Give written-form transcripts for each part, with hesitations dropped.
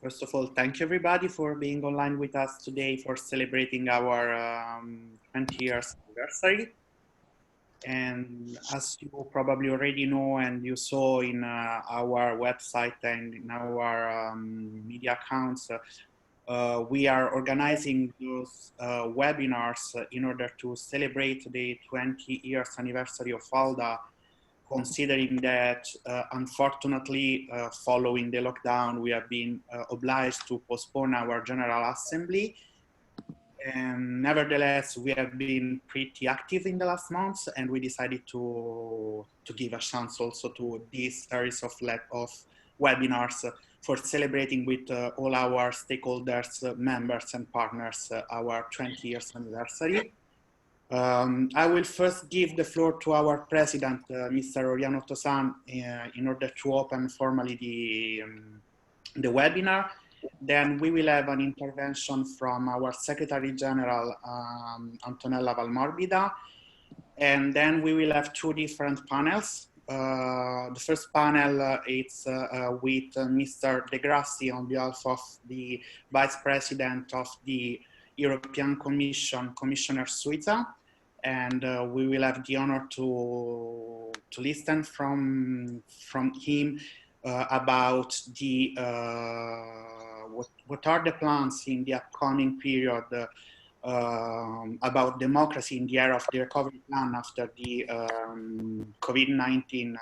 First of all, thank you everybody for being online with us today for celebrating our 20 years anniversary. And as you probably already know and you saw in our website and in our media accounts, we are organizing those webinars in order to celebrate the 20 years anniversary of ALDA, considering that unfortunately following the lockdown we have been obliged to postpone our General Assembly. And nevertheless, we have been pretty active in the last months, and we decided to give a chance also to this series of webinars for celebrating with all our stakeholders, members and partners our 20 years anniversary. I will first give the floor to our president, Mr. Oriano Otočan, in order to open formally the webinar. Then we will have an intervention from our Secretary General, Antonella Valmorbida. And then we will have two different panels. The first panel is with Mr. Grassi on behalf of the Vice President of the European Commission, Commissioner Suica. And we will have the honor to listen from him about the what are the plans in the upcoming period about democracy in the era of the recovery plan after the COVID-19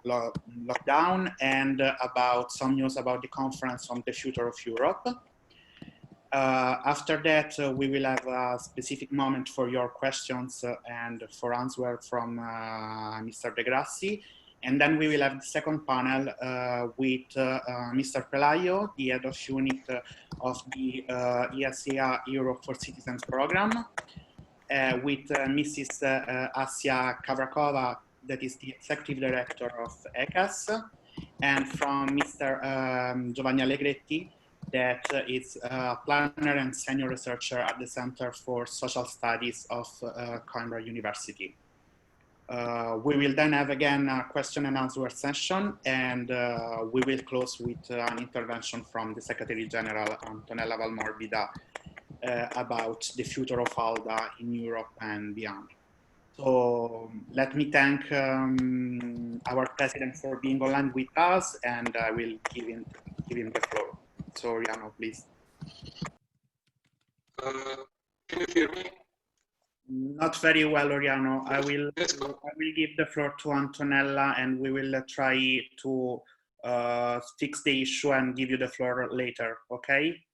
lockdown, and about some news about the conference on the future of Europe. After that, we will have a specific moment for your questions and for answer from Mr. Grassi. And then we will have the second panel with Mr. Pelayo, the head of unit of the EACEA Europe for Citizens program, with Mrs. Assya Kavrakova, that is the executive director of ECAS, and from Mr. Giovanni Allegretti, that is a planner and senior researcher at the Center for Social Studies of Coimbra University. We will then have again a question and answer session, and we will close with an intervention from the Secretary General, Antonella Valmorbida, about the future of ALDA in Europe and beyond. So let me thank our President for being online with us, and I will give him the floor. So Oriano, please. Can you hear me? Not very well, Oriano. I will give the floor to Antonella, and we will try to fix the issue and give you the floor later, okay?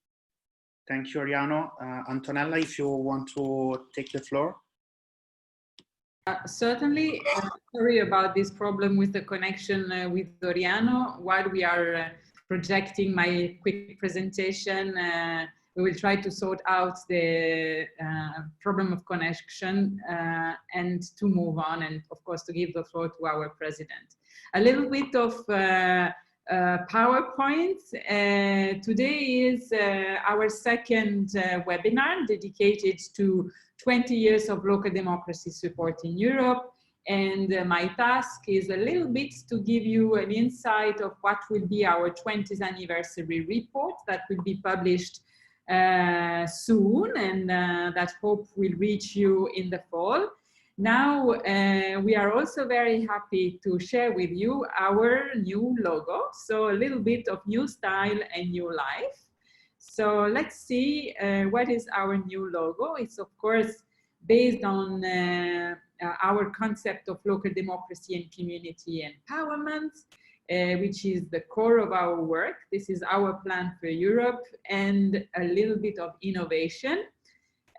Thank you, Oriano. Antonella, if you want to take the floor. Certainly. Sorry about this problem with the connection with Oriano. While we are projecting my quick presentation, we will try to sort out the problem of connection and to move on, and of course to give the floor to our president. A little bit of PowerPoint. Today is our second webinar dedicated to 20 years of local democracy support in Europe. And my task is a little bit to give you an insight of what will be our 20th anniversary report that will be published soon, and that hope will reach you in the fall. Now, we are also very happy to share with you our new logo. So a little bit of new style and new life. So let's see what is our new logo. It's of course based on our concept of local democracy and community empowerment, which is the core of our work. This is our plan for Europe, and a little bit of innovation.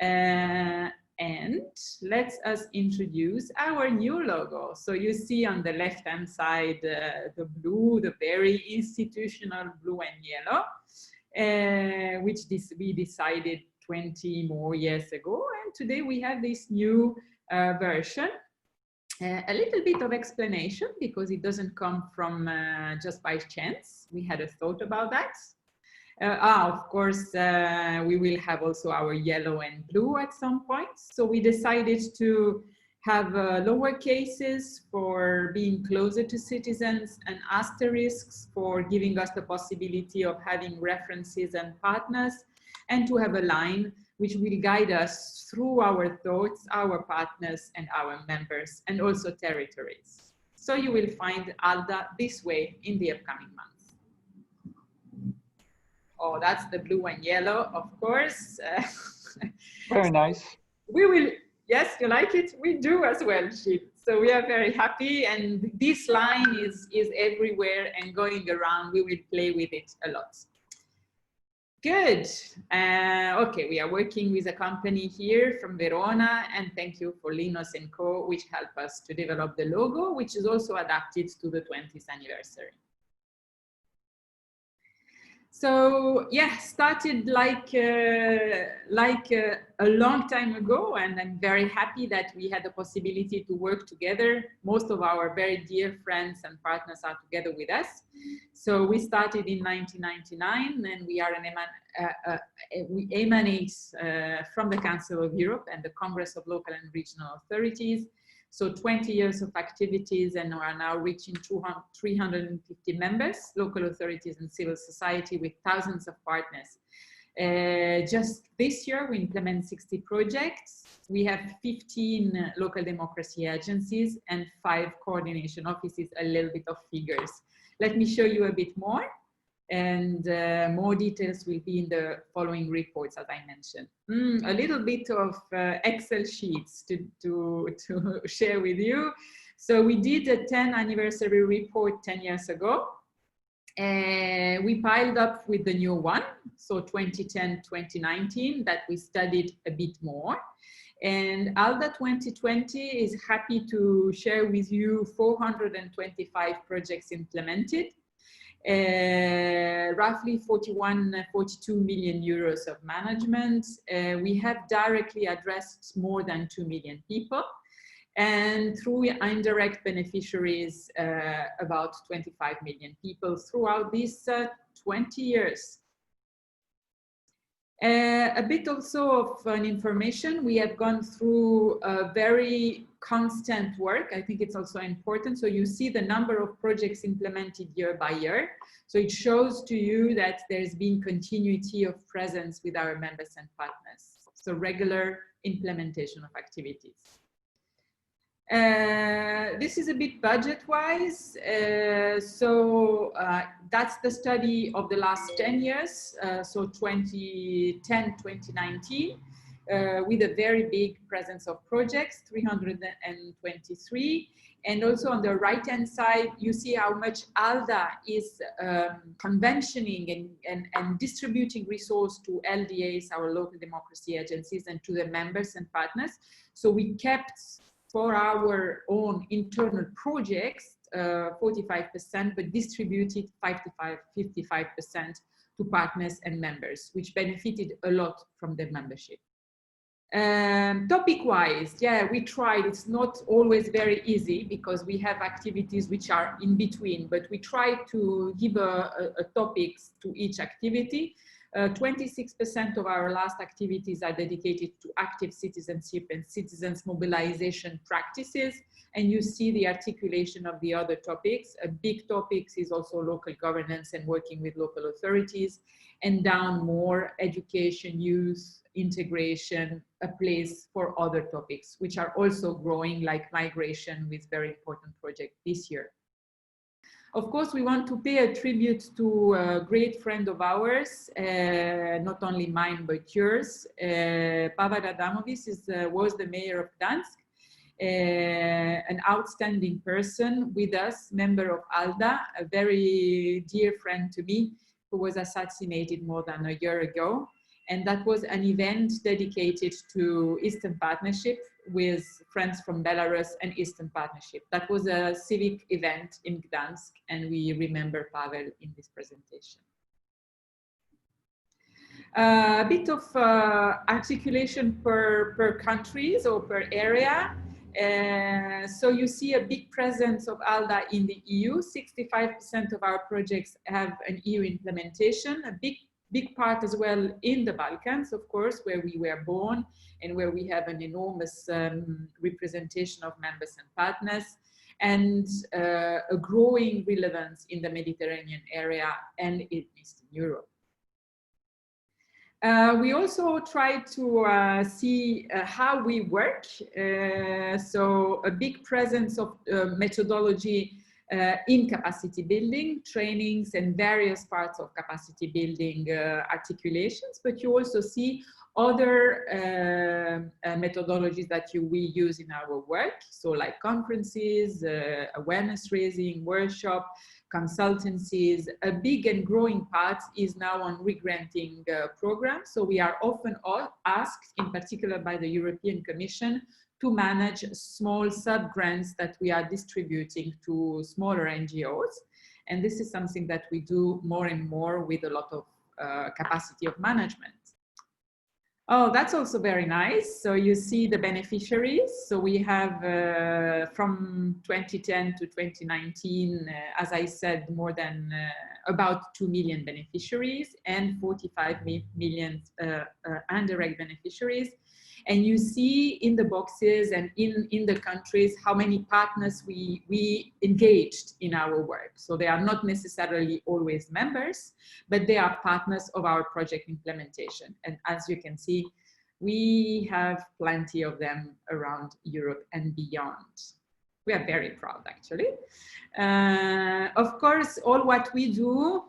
And let us introduce our new logo. So you see on the left-hand side the blue, the very institutional blue and yellow, which we decided 20 more years ago. And today we have this new version. A little bit of explanation, because it doesn't come from just by chance. We had a thought about that. Of course, we will have also our yellow and blue at some point. So we decided to have lower cases for being closer to citizens, and asterisks for giving us the possibility of having references and partners, and to have a line which will guide us through our thoughts, our partners, and our members, and also territories. So you will find ALDA this way in the upcoming months. Oh, that's the blue and yellow, of course. Very nice. We will, yes, you like it? We do as well, Gilles. So we are very happy, and this line is everywhere and going around. We will play with it a lot. Good. Okay, we are working with a company here from Verona, and thank you for Linus & Co, which helped us to develop the logo, which is also adapted to the 20th anniversary. So yeah, started like a long time ago, and I'm very happy that we had the possibility to work together. Most of our very dear friends and partners are together with us. So we started in 1999, and we are we emanate from the Council of Europe and the Congress of Local and Regional Authorities. So 20 years of activities, and are now reaching 350 members, local authorities and civil society, with thousands of partners. Just this year, we implement 60 projects. We have 15 local democracy agencies and 5 coordination offices, a little bit of figures. Let me show you a bit more, and more details will be in the following reports, as I mentioned. A little bit of Excel sheets to share with you. So we did a 10th anniversary report 10 years ago. We piled up with the new one, so 2010-2019, that we studied a bit more. And ALDA 2020 is happy to share with you 425 projects implemented. Roughly 42 million euros of management. We have directly addressed more than 2 million people, and through indirect beneficiaries, about 25 million people throughout these 20 years. A bit also of an information, we have gone through a very constant work. I think it's also important. So you see the number of projects implemented year by year. So it shows to you that there's been continuity of presence with our members and partners. So regular implementation of activities. This is a bit budget-wise. That's the study of the last 10 years, so 2010-2019, with a very big presence of projects, 323. And also on the right-hand side, you see how much ALDA is conventioning and distributing resource to LDAs, our local democracy agencies, and to the members and partners. So we kept for our own internal projects, 45%, but distributed 55% to partners and members, which benefited a lot from the membership. Topic-wise, yeah, we tried. It's not always very easy because we have activities which are in between, but we try to give a topics to each activity. 26% of our last activities are dedicated to active citizenship and citizens mobilization practices. And you see the articulation of the other topics. A big topics is also local governance and working with local authorities, and down more education, youth, integration, a place for other topics, which are also growing, like migration, with very important project this year. Of course, we want to pay a tribute to a great friend of ours, not only mine, but yours. Pavel Adamovic was the mayor of Gdansk, an outstanding person with us, member of ALDA, a very dear friend to me, who was assassinated more than a year ago. And that was an event dedicated to Eastern Partnership with friends from Belarus and Eastern Partnership. That was a civic event in Gdansk, and we remember Pavel in this presentation. A bit of articulation per countries or per area. So you see a big presence of ALDA in the EU. 65% of our projects have an EU implementation. A big big part as well in the Balkans, of course, where we were born and where we have an enormous representation of members and partners, and a growing relevance in the Mediterranean area and in Eastern Europe. We also try to see how we work. So a big presence of methodology in capacity building, trainings, and various parts of capacity building articulations, but you also see other methodologies that we use in our work. So like conferences, awareness raising, workshop, consultancies. A big and growing part is now on re-granting programs. So we are often asked, in particular by the European Commission, to manage small sub-grants that we are distributing to smaller NGOs. And this is something that we do more and more with a lot of capacity of management. Oh, that's also very nice. So you see the beneficiaries. So we have from 2010 to 2019, as I said, more than about 2 million beneficiaries and 45 million indirect beneficiaries. And you see in the boxes and in the countries how many partners we engaged in our work. So they are not necessarily always members, but they are partners of our project implementation. And as you can see, we have plenty of them around Europe and beyond. We are very proud, actually. Of course, all what we do,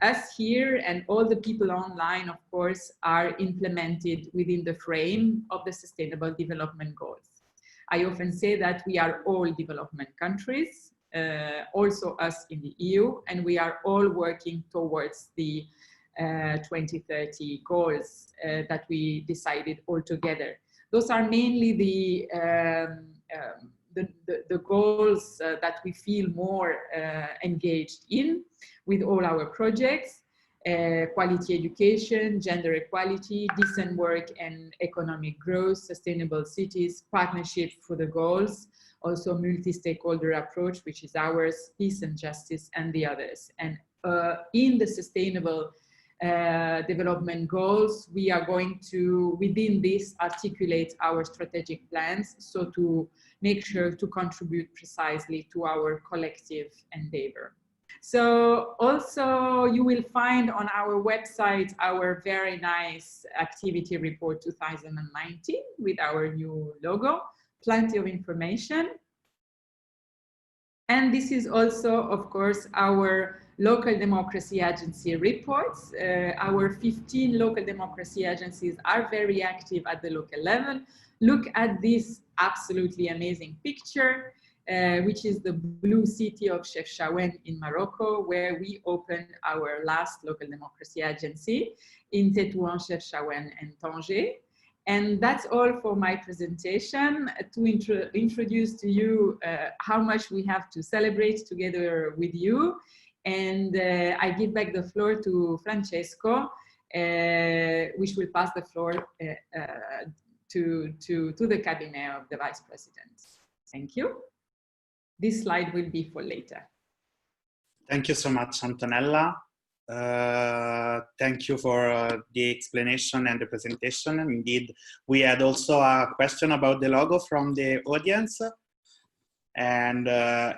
us here and all the people online, of course, are implemented within the frame of the Sustainable Development Goals. I often say that we are all development countries, also us in the EU, and we are all working towards the 2030 goals that we decided all together. Those are mainly the goals that we feel more engaged in with all our projects: quality education, gender equality, decent work and economic growth, sustainable cities, partnership for the goals, also multi-stakeholder approach, which is ours, peace and justice, and the others. And in the sustainable development goals, we are going to, within this, articulate our strategic plans, so to make sure to contribute precisely to our collective endeavor. So also you will find on our website our very nice activity report 2019 with our new logo, plenty of information. And this is also, of course, our local democracy agency reports. Our 15 local democracy agencies are very active at the local level. Look at this absolutely amazing picture, which is the blue city of Chefchaouen in Morocco, where we opened our last local democracy agency in Tétouan, Chefchaouen, and Tanger. And that's all for my presentation, to introduce to you how much we have to celebrate together with you. And I give back the floor to Francesco, which will pass the floor to the cabinet of the Vice President. Thank you. This slide will be for later. Thank you so much, Antonella. Thank you for the explanation and the presentation. Indeed, we had also a question about the logo from the audience. And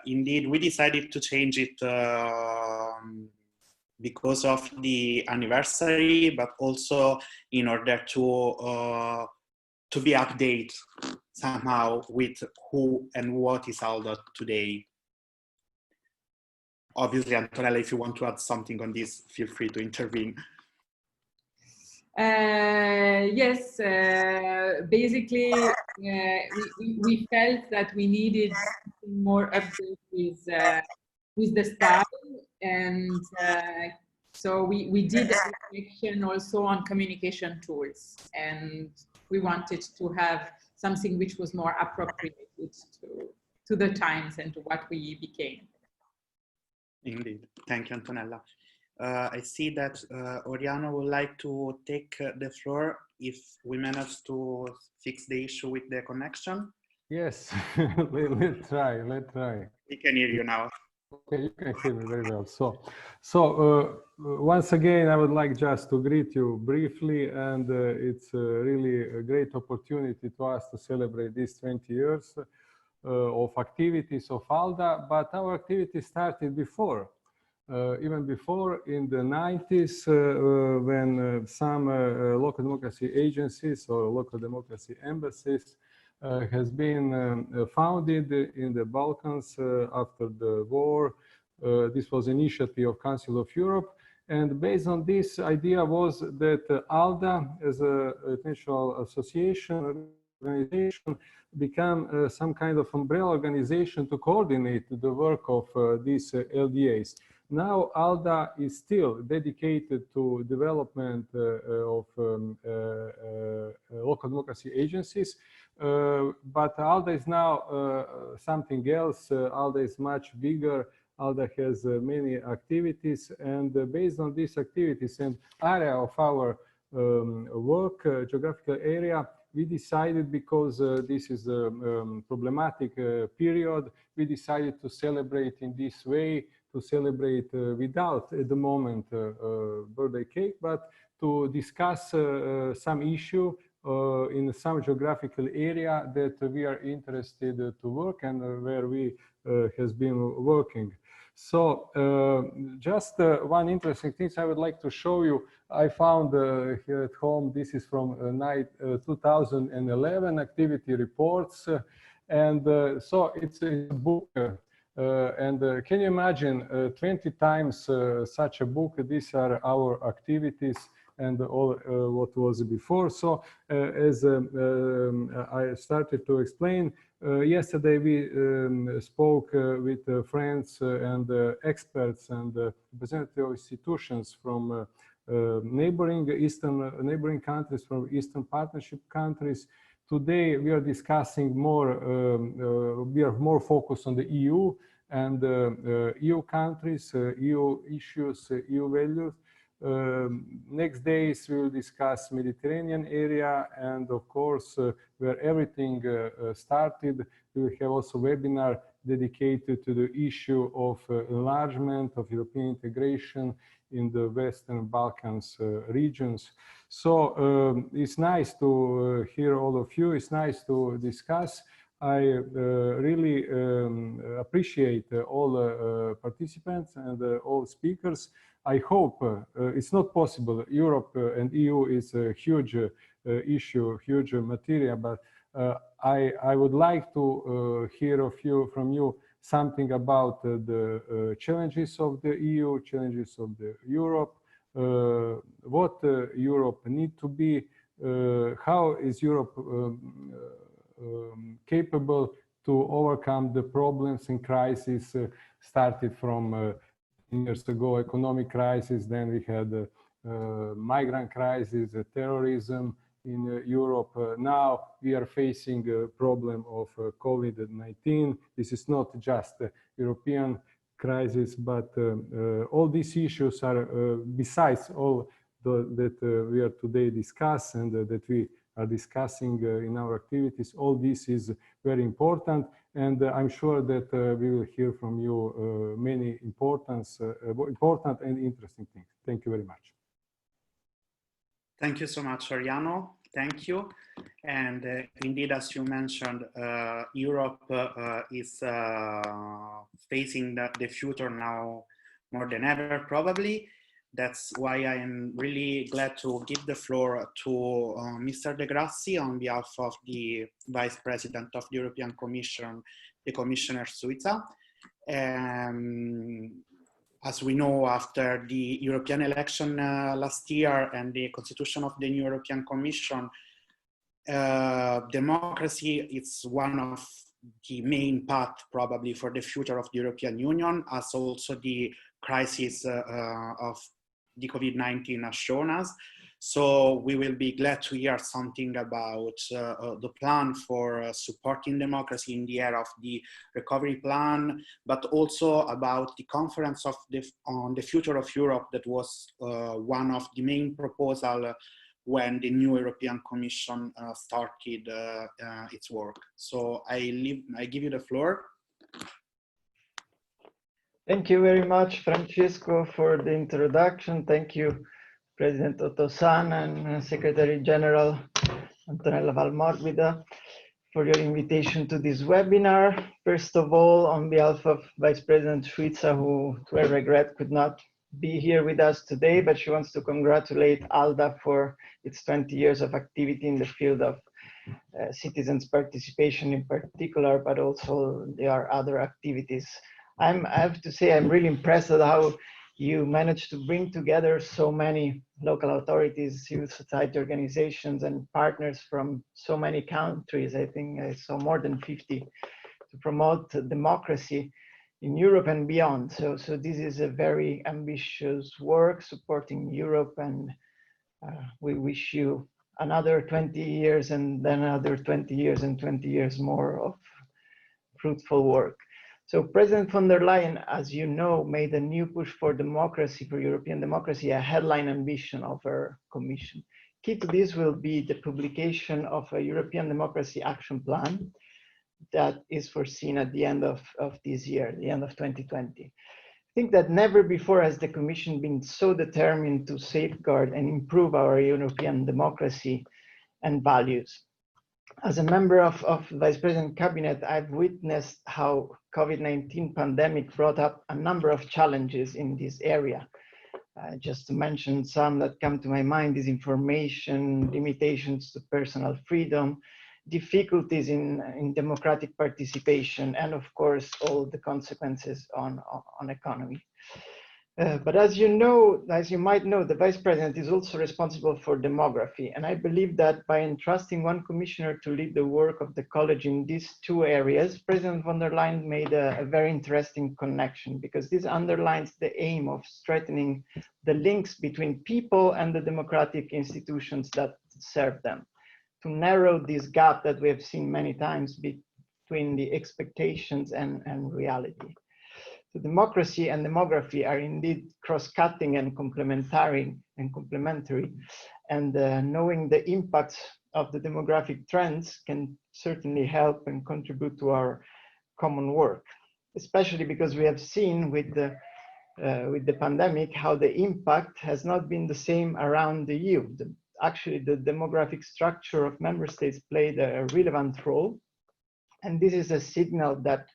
indeed, we decided to change it because of the anniversary, but also in order to be updated somehow with who and what is ALDA today. Obviously, Antonella, if you want to add something on this, feel free to intervene. Yes, basically, we felt that we needed more updates with the style, and so we did a reflection also on communication tools, and we wanted to have something which was more appropriate to the times and to what we became. Indeed. Thank you, Antonella. I see that Oriano would like to take the floor if we manage to fix the issue with the connection. Yes, let's try. We can hear you now. Okay, you can hear me very well. So once again, I would like just to greet you briefly, and it's really a great opportunity to us to celebrate these 20 years of activities of ALDA, but our activity started before. Even before, in the 90s, when some local democracy agencies or local democracy embassies has been founded in the Balkans after the war. This was an initiative of Council of Europe. And based on this idea was that ALDA, as an international association, organization, become some kind of umbrella organization to coordinate the work of these LDAs. Now ALDA is still dedicated to development of local democracy agencies, but ALDA is now something else. ALDA is much bigger. ALDA has many activities, and based on these activities and area of our work, geographical area, we decided, because this is a problematic period, we decided to celebrate in this way, to celebrate without, at the moment, birthday cake, but to discuss some issue in some geographical area that we are interested to work and where we has been working. So just one interesting thing I would like to show you. I found here at home, this is from 2011 activity reports. And so it's a book. Can you imagine 20 times such a book? These are our activities and all what was before. So as I started to explain, yesterday we spoke with friends and experts and representative institutions from neighboring countries, from Eastern Partnership countries. Today we are discussing more, we are more focused on the EU and EU countries, EU issues, EU values. Next days we will discuss Mediterranean area, and of course where everything started, we will have also webinar dedicated to the issue of enlargement, of European integration in the Western Balkans regions. So it's nice to hear all of you. It's nice to discuss. I really appreciate all participants and all speakers. I hope it's not possible. Europe and EU is a huge issue, huge material, but I would like to hear from you something about the challenges of the EU, challenges of the Europe, what Europe need to be, how is Europe capable to overcome the problems and crises started from years ago, economic crisis, then we had migrant crisis, terrorism in Europe. Now we are facing a problem of COVID-19. This is not just a European crisis, but all these issues are, besides all that we are today discuss and that we are discussing in our activities, all this is very important. And I'm sure that we will hear from you many important and interesting things. Thank you very much. Thank you so much, Oriano. Thank you. And indeed, as you mentioned, Europe is facing the future now more than ever, probably. That's why I am really glad to give the floor to Mr. Grassi on behalf of the Vice President of the European Commission, the Commissioner Suica. As we know, after the European election last year and the constitution of the new European Commission, democracy is one of the main paths probably for the future of the European Union, as also the crisis of the COVID-19 has shown us. So we will be glad to hear something about the plan for supporting democracy in the era of the recovery plan, but also about the conference of on the future of Europe that was one of the main proposals when the new European Commission started its work. So I give you the floor. Thank you very much, Francesco, for the introduction. Thank you, President Otočan and Secretary General Antonella Valmorbida, for your invitation to this webinar. First of all, on behalf of Vice President Suica, who to her regret could not be here with us today, but she wants to congratulate ALDA for its 20 years of activity in the field of citizens' participation in particular, but also there are other activities. I have to say, I'm really impressed at how you managed to bring together so many local authorities, civil society organizations, and partners from so many countries. I think I saw more than 50 to promote democracy in Europe and beyond. So this is a very ambitious work supporting Europe, and we wish you another 20 years and then another 20 years and 20 years more of fruitful work. So President von der Leyen, as you know, made a new push for democracy, for European democracy, a headline ambition of her Commission. Key to this will be the publication of a European Democracy Action Plan that is foreseen at the end of this year, the end of 2020. I think that never before has the Commission been so determined to safeguard and improve our European democracy and values. As a member of Vice President Cabinet, I've witnessed how COVID-19 pandemic brought up a number of challenges in this area. Just to mention some that come to my mind: disinformation, limitations to personal freedom, difficulties in democratic participation, and of course, all the consequences on economy. But as you know, as you might know, the Vice President is also responsible for demography. And I believe that by entrusting one commissioner to lead the work of the college in these two areas, President von der Leyen made a very interesting connection, because this underlines the aim of strengthening the links between people and the democratic institutions that serve them, to narrow this gap that we have seen many times between the expectations and reality. So democracy and demography are indeed cross-cutting and complementary, and knowing the impacts of the demographic trends can certainly help and contribute to our common work, especially because we have seen with the pandemic how the impact has not been the same around the EU. Actually, the demographic structure of member states played a relevant role, and this is a signal that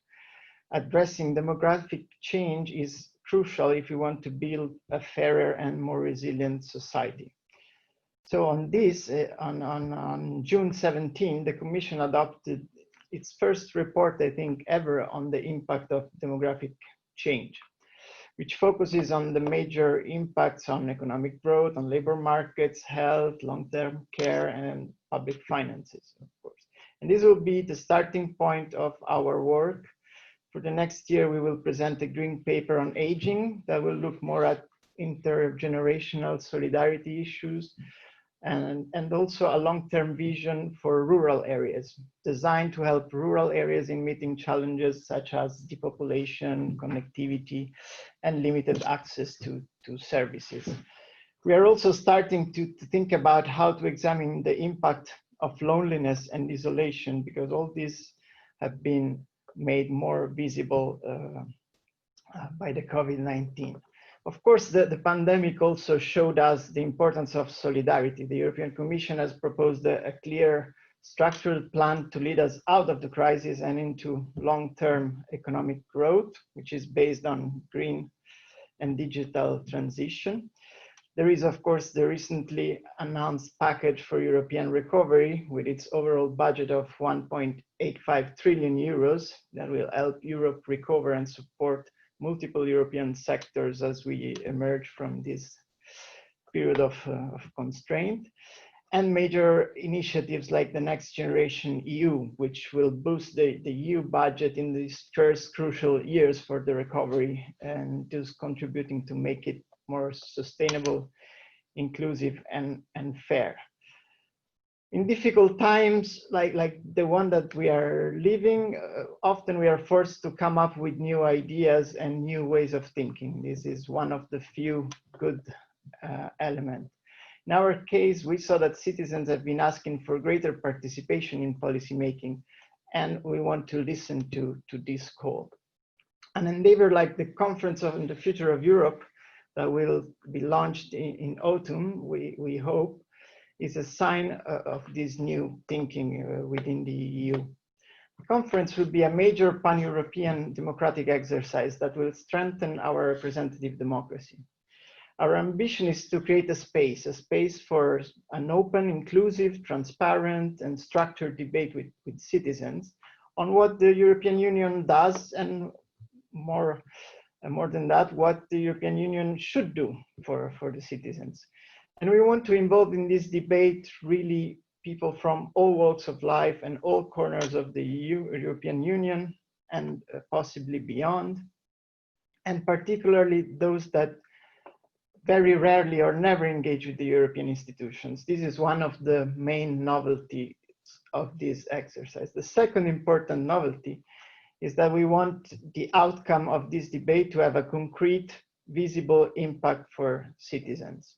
addressing demographic change is crucial if we want to build a fairer and more resilient society. So on this, on June 17, the Commission adopted its first report, I think, ever on the impact of demographic change, which focuses on the major impacts on economic growth, on labor markets, health, long-term care, and public finances, of course. And this will be the starting point of our work. For the next year, we will present a green paper on aging that will look more at intergenerational solidarity issues, and also a long-term vision for rural areas, designed to help rural areas in meeting challenges such as depopulation, connectivity, and limited access to services. We are also starting to think about how to examine the impact of loneliness and isolation, because all these have been made more visible by the COVID-19. Of course, the pandemic also showed us the importance of solidarity. The European Commission has proposed a clear structural plan to lead us out of the crisis and into long-term economic growth, which is based on green and digital transition. There is, of course, the recently announced package for European recovery with its overall budget of 1.85 trillion euros that will help Europe recover and support multiple European sectors as we emerge from this period of constraint, and major initiatives like the Next Generation EU, which will boost the EU budget in these first crucial years for the recovery, and thus contributing to make it more sustainable, inclusive, and fair. In difficult times like the one that we are living, often we are forced to come up with new ideas and new ways of thinking. This is one of the few good elements. In our case, we saw that citizens have been asking for greater participation in policymaking, and we want to listen to this call. An endeavor like the Conference on the Future of Europe that will be launched in autumn, we hope, is a sign of this new thinking within the EU. The conference will be a major pan-European democratic exercise that will strengthen our representative democracy. Our ambition is to create a space for an open, inclusive, transparent, and structured debate with citizens on what the European Union does, and more than that, what the European Union should do for the citizens. And we want to involve in this debate really people from all walks of life and all corners of the European Union, and possibly beyond, and particularly those that very rarely or never engage with the European institutions. This is one of the main novelties of this exercise. The second important novelty is that we want the outcome of this debate to have a concrete, visible impact for citizens.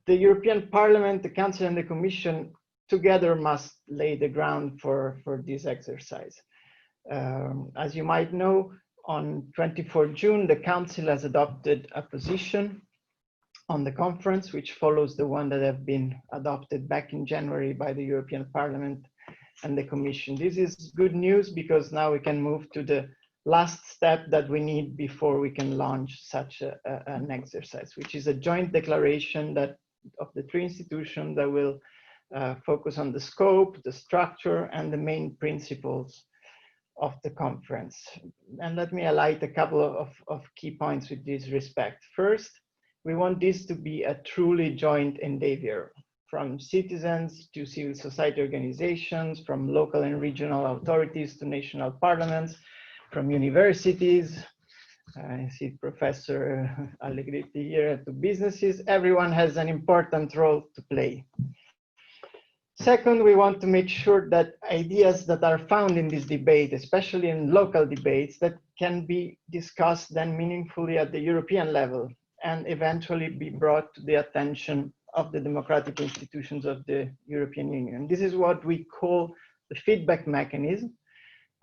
The European Parliament, the Council, and the Commission together must lay the ground for this exercise. As you might know, on 24 June, the Council has adopted a position on the conference, which follows the one that have been adopted back in January by the European Parliament and the Commission. This is good news because now we can move to the last step that we need before we can launch such an exercise, which is a joint declaration of the three institutions that will focus on the scope, the structure, and the main principles of the conference. And let me highlight a couple of key points with this respect. First, we want this to be a truly joint endeavor, from citizens to civil society organizations, from local and regional authorities to national parliaments, from universities, I see Professor Allegretti here, to businesses. Everyone has an important role to play. Second, we want to make sure that ideas that are found in this debate, especially in local debates, that can be discussed then meaningfully at the European level and eventually be brought to the attention of the democratic institutions of the European Union. This is what we call the feedback mechanism.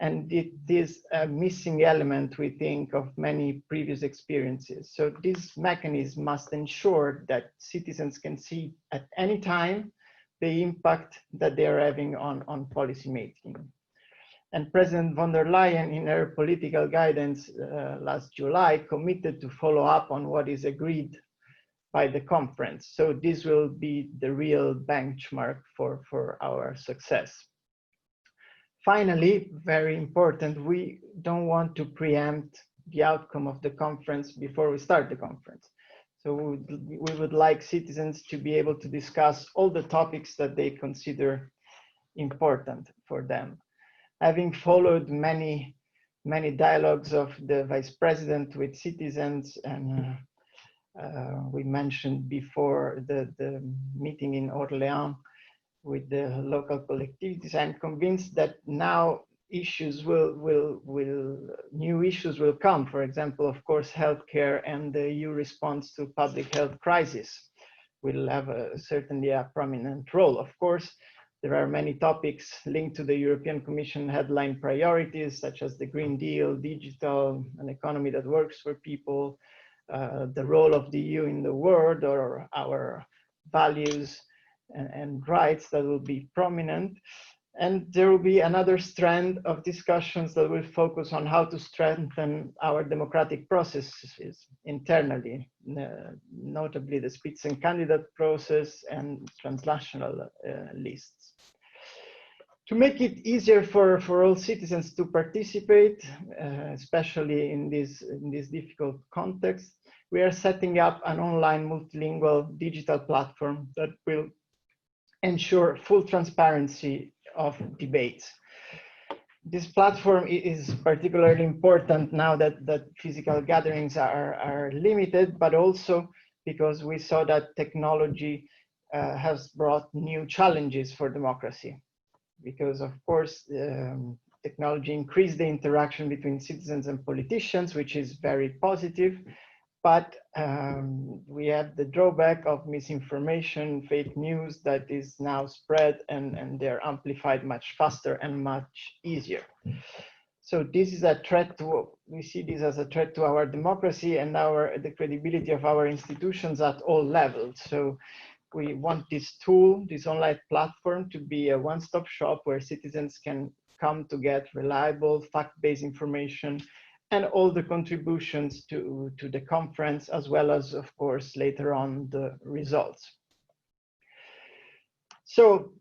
And it is a missing element, we think, of many previous experiences. So this mechanism must ensure that citizens can see at any time the impact that they are having on policy making. And President von der Leyen, in her political guidance last July, committed to follow up on what is agreed by the conference. So this will be the real benchmark for our success. Finally, very important, we don't want to preempt the outcome of the conference before we start the conference. So we would like citizens to be able to discuss all the topics that they consider important for them. Having followed many dialogues of the Vice President with citizens, and we mentioned before the meeting in Orléans with the local collectivities, I'm convinced that now new issues will come. For example, of course, healthcare and the EU response to public health crisis will have certainly a prominent role. Of course, there are many topics linked to the European Commission headline priorities, such as the Green Deal, digital, an economy that works for people, the role of the EU in the world, or our values and rights that will be prominent. And there will be another strand of discussions that will focus on how to strengthen our democratic processes internally, notably the Spitzencandidate process and transnational lists. To make it easier for all citizens to participate, especially in this difficult context, we are setting up an online multilingual digital platform that will ensure full transparency of debates. This platform is particularly important now that physical gatherings are limited, but also because we saw that technology has brought new challenges for democracy. Because of course, technology increased the interaction between citizens and politicians, which is very positive. But we have the drawback of misinformation, fake news that is now spread, and they're amplified much faster and much easier. So this is a threat to, we see this as a threat to our democracy and the credibility of our institutions at all levels. So we want this tool, this online platform, to be a one-stop shop where citizens can come to get reliable, fact-based information and all the contributions to the conference, as well as, of course, later on the results. So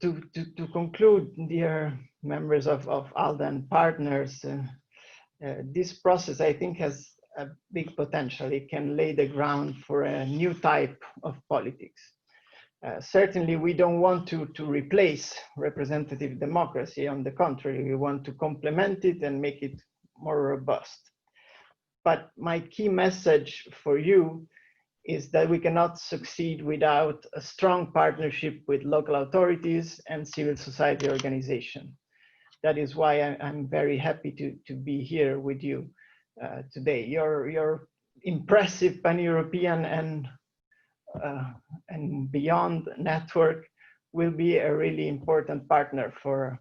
to conclude, dear members of ALDA and partners, this process, I think, has a big potential. It can lay the ground for a new type of politics. Certainly, we don't want to replace representative democracy. On the contrary, we want to complement it and make it more robust. But my key message for you is that we cannot succeed without a strong partnership with local authorities and civil society organizations. That is why I'm very happy to be here with you today. Your impressive pan-European and beyond network will be a really important partner for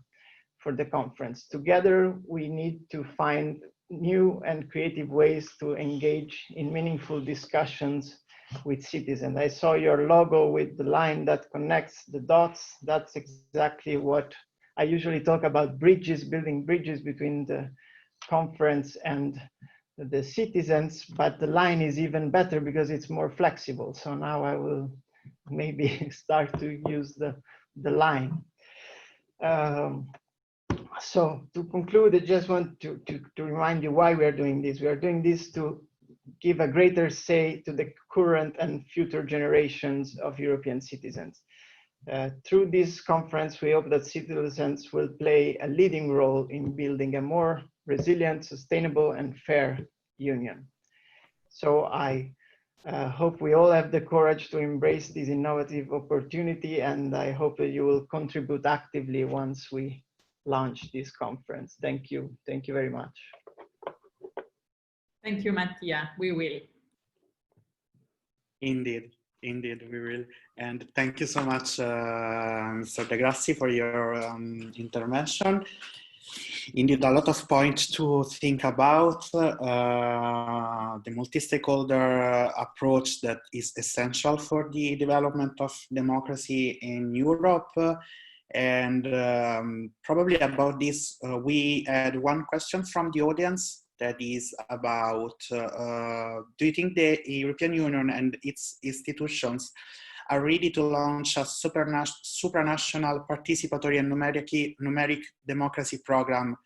the conference. Together, we need to find new and creative ways to engage in meaningful discussions with citizens. I saw your logo with the line that connects the dots. That's exactly what I usually talk about: bridges, building bridges between the conference and the citizens, but the line is even better because it's more flexible. So now I will maybe start to use the line. So to conclude, I just want to remind you why we are doing this. We are doing this to give a greater say to the current and future generations of European citizens. Through this conference, we hope that citizens will play a leading role in building a more resilient, sustainable, and fair union. So I hope we all have the courage to embrace this innovative opportunity, and I hope that you will contribute actively once we launch this conference. Thank you. Thank you very much. Thank you, Mattia. We will. Indeed, indeed, we will. And thank you so much, Mr. De Grassi, for your intervention. Indeed, a lot of points to think about. The multi-stakeholder approach that is essential for the development of democracy in Europe. And probably about this, we had one question from the audience that is about, do you think the European Union and its institutions are ready to launch a supranational participatory and numeric democracy program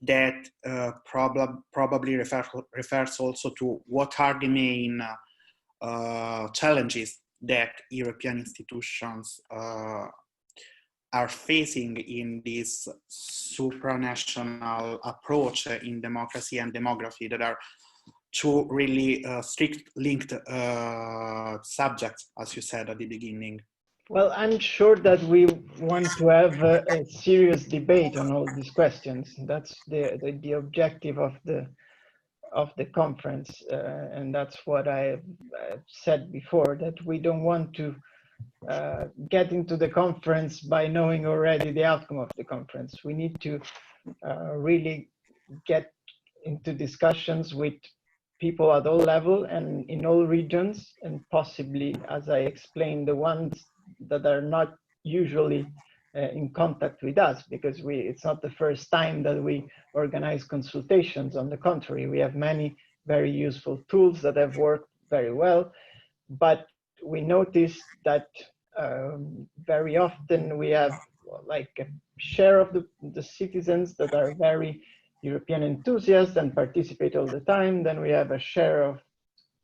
that probably refers also to what are the main challenges that European institutions are facing in this supranational approach in democracy and demography, that are two really strict linked subjects, as you said at the beginning? Well, I'm sure that we want to have a serious debate on all these questions. That's the objective of the conference, and that's what I said before, that we don't want to get into the conference by knowing already the outcome of the conference. We need to really get into discussions with people at all levels and in all regions, and possibly, as I explained, the ones that are not usually in contact with us, because it's not the first time that we organize consultations. On the contrary, we have many very useful tools that have worked very well, but we noticed that very often we have like a share of the citizens that are very European enthusiasts and participate all the time. Then we have a share of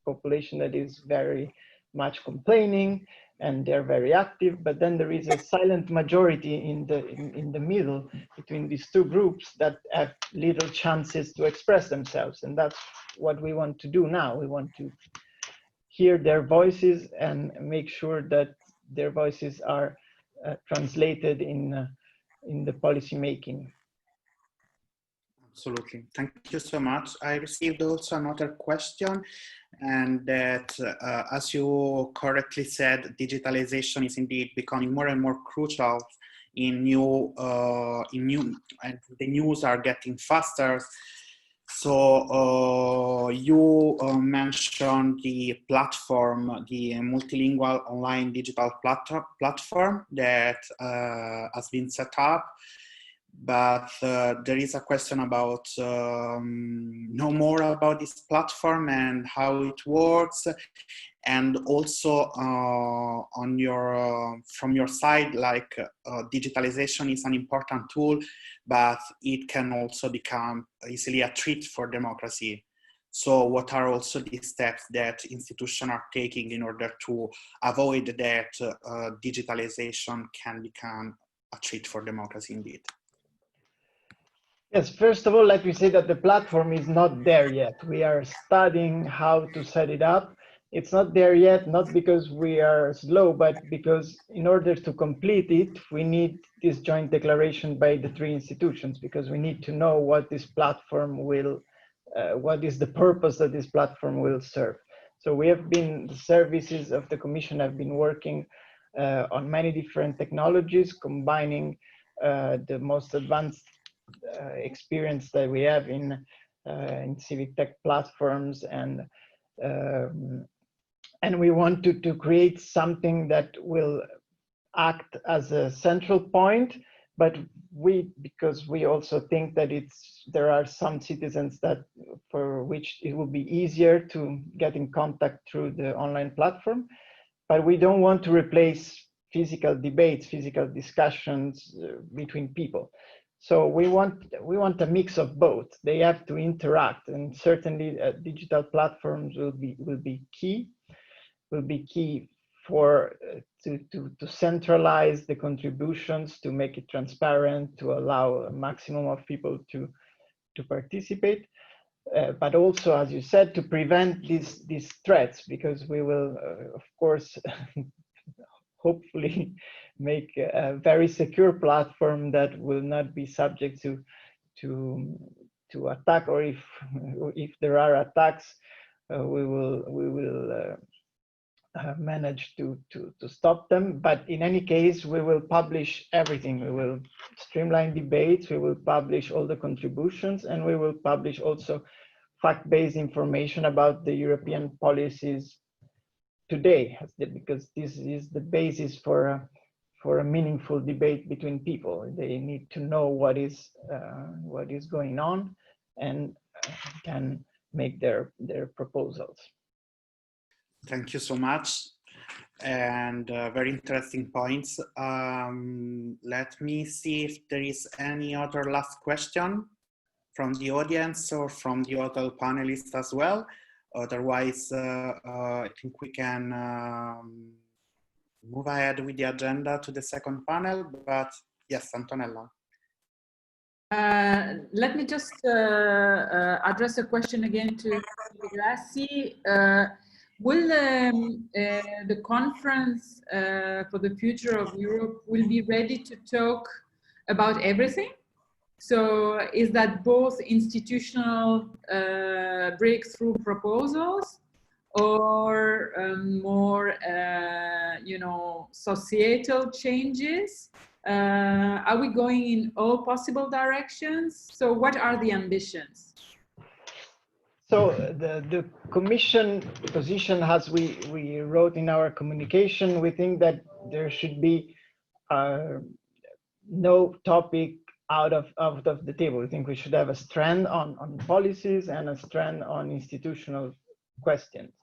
population that is very much complaining and they're very active, but then there is a silent majority in the middle between these two groups that have little chances to express themselves. And that's what we want to do now. We want to hear their voices and make sure that their voices are translated in the policy making. Absolutely. Thank you so much. I received also another question, and that, as you correctly said, digitalization is indeed becoming more and more crucial in new and the news are getting faster. So you mentioned the platform, the multilingual online digital platform that has been set up. But there is a question about know more about this platform and how it works, and also on your from your side, like digitalization is an important tool, but it can also become easily a threat for democracy. So what are also the steps that institutions are taking in order to avoid that digitalization can become a threat for democracy indeed? Yes, first of all, let me say that the platform is not there yet. We are studying how to set it up. It's not there yet, not because we are slow, but because in order to complete it, we need this joint declaration by the three institutions, because we need to know what this platform will, what is the purpose that this platform will serve. So we have been, the services of the Commission have been working on many different technologies, combining the most advanced experience that we have in civic tech platforms, and we want to create something that will act as a central point, but because we also think that there are some citizens that for which it will be easier to get in contact through the online platform, but we don't want to replace physical debates, physical discussions between people. So we want a mix of both. They have to interact, and certainly digital platforms will be key for to centralize the contributions, to make it transparent, to allow a maximum of people to participate, but also, as you said, to prevent these threats, because we will of course hopefully make a very secure platform that will not be subject to attack, or if there are attacks, we will manage to stop them. But in any case, we will publish everything. We will streamline debates, we will publish all the contributions, and we will publish also fact-based information about the European policies today, because this is the basis for a meaningful debate between people. They need to know what is going on, and can make their proposals. Thank you so much, and very interesting points. Let me see if there is any other last question from the audience or from the other panelists as well. Otherwise, I think we can move ahead with the agenda to the second panel, but yes, Antonella. Let me just address a question again to Grassi. Will the conference for the future of Europe will be ready to talk about everything? So is that both institutional breakthrough proposals, or more, societal changes? Are we going in all possible directions? So what are the ambitions? So the Commission position, as we wrote in our communication, we think that there should be no topic out of the table. We think we should have a strand on policies and a strand on institutional questions.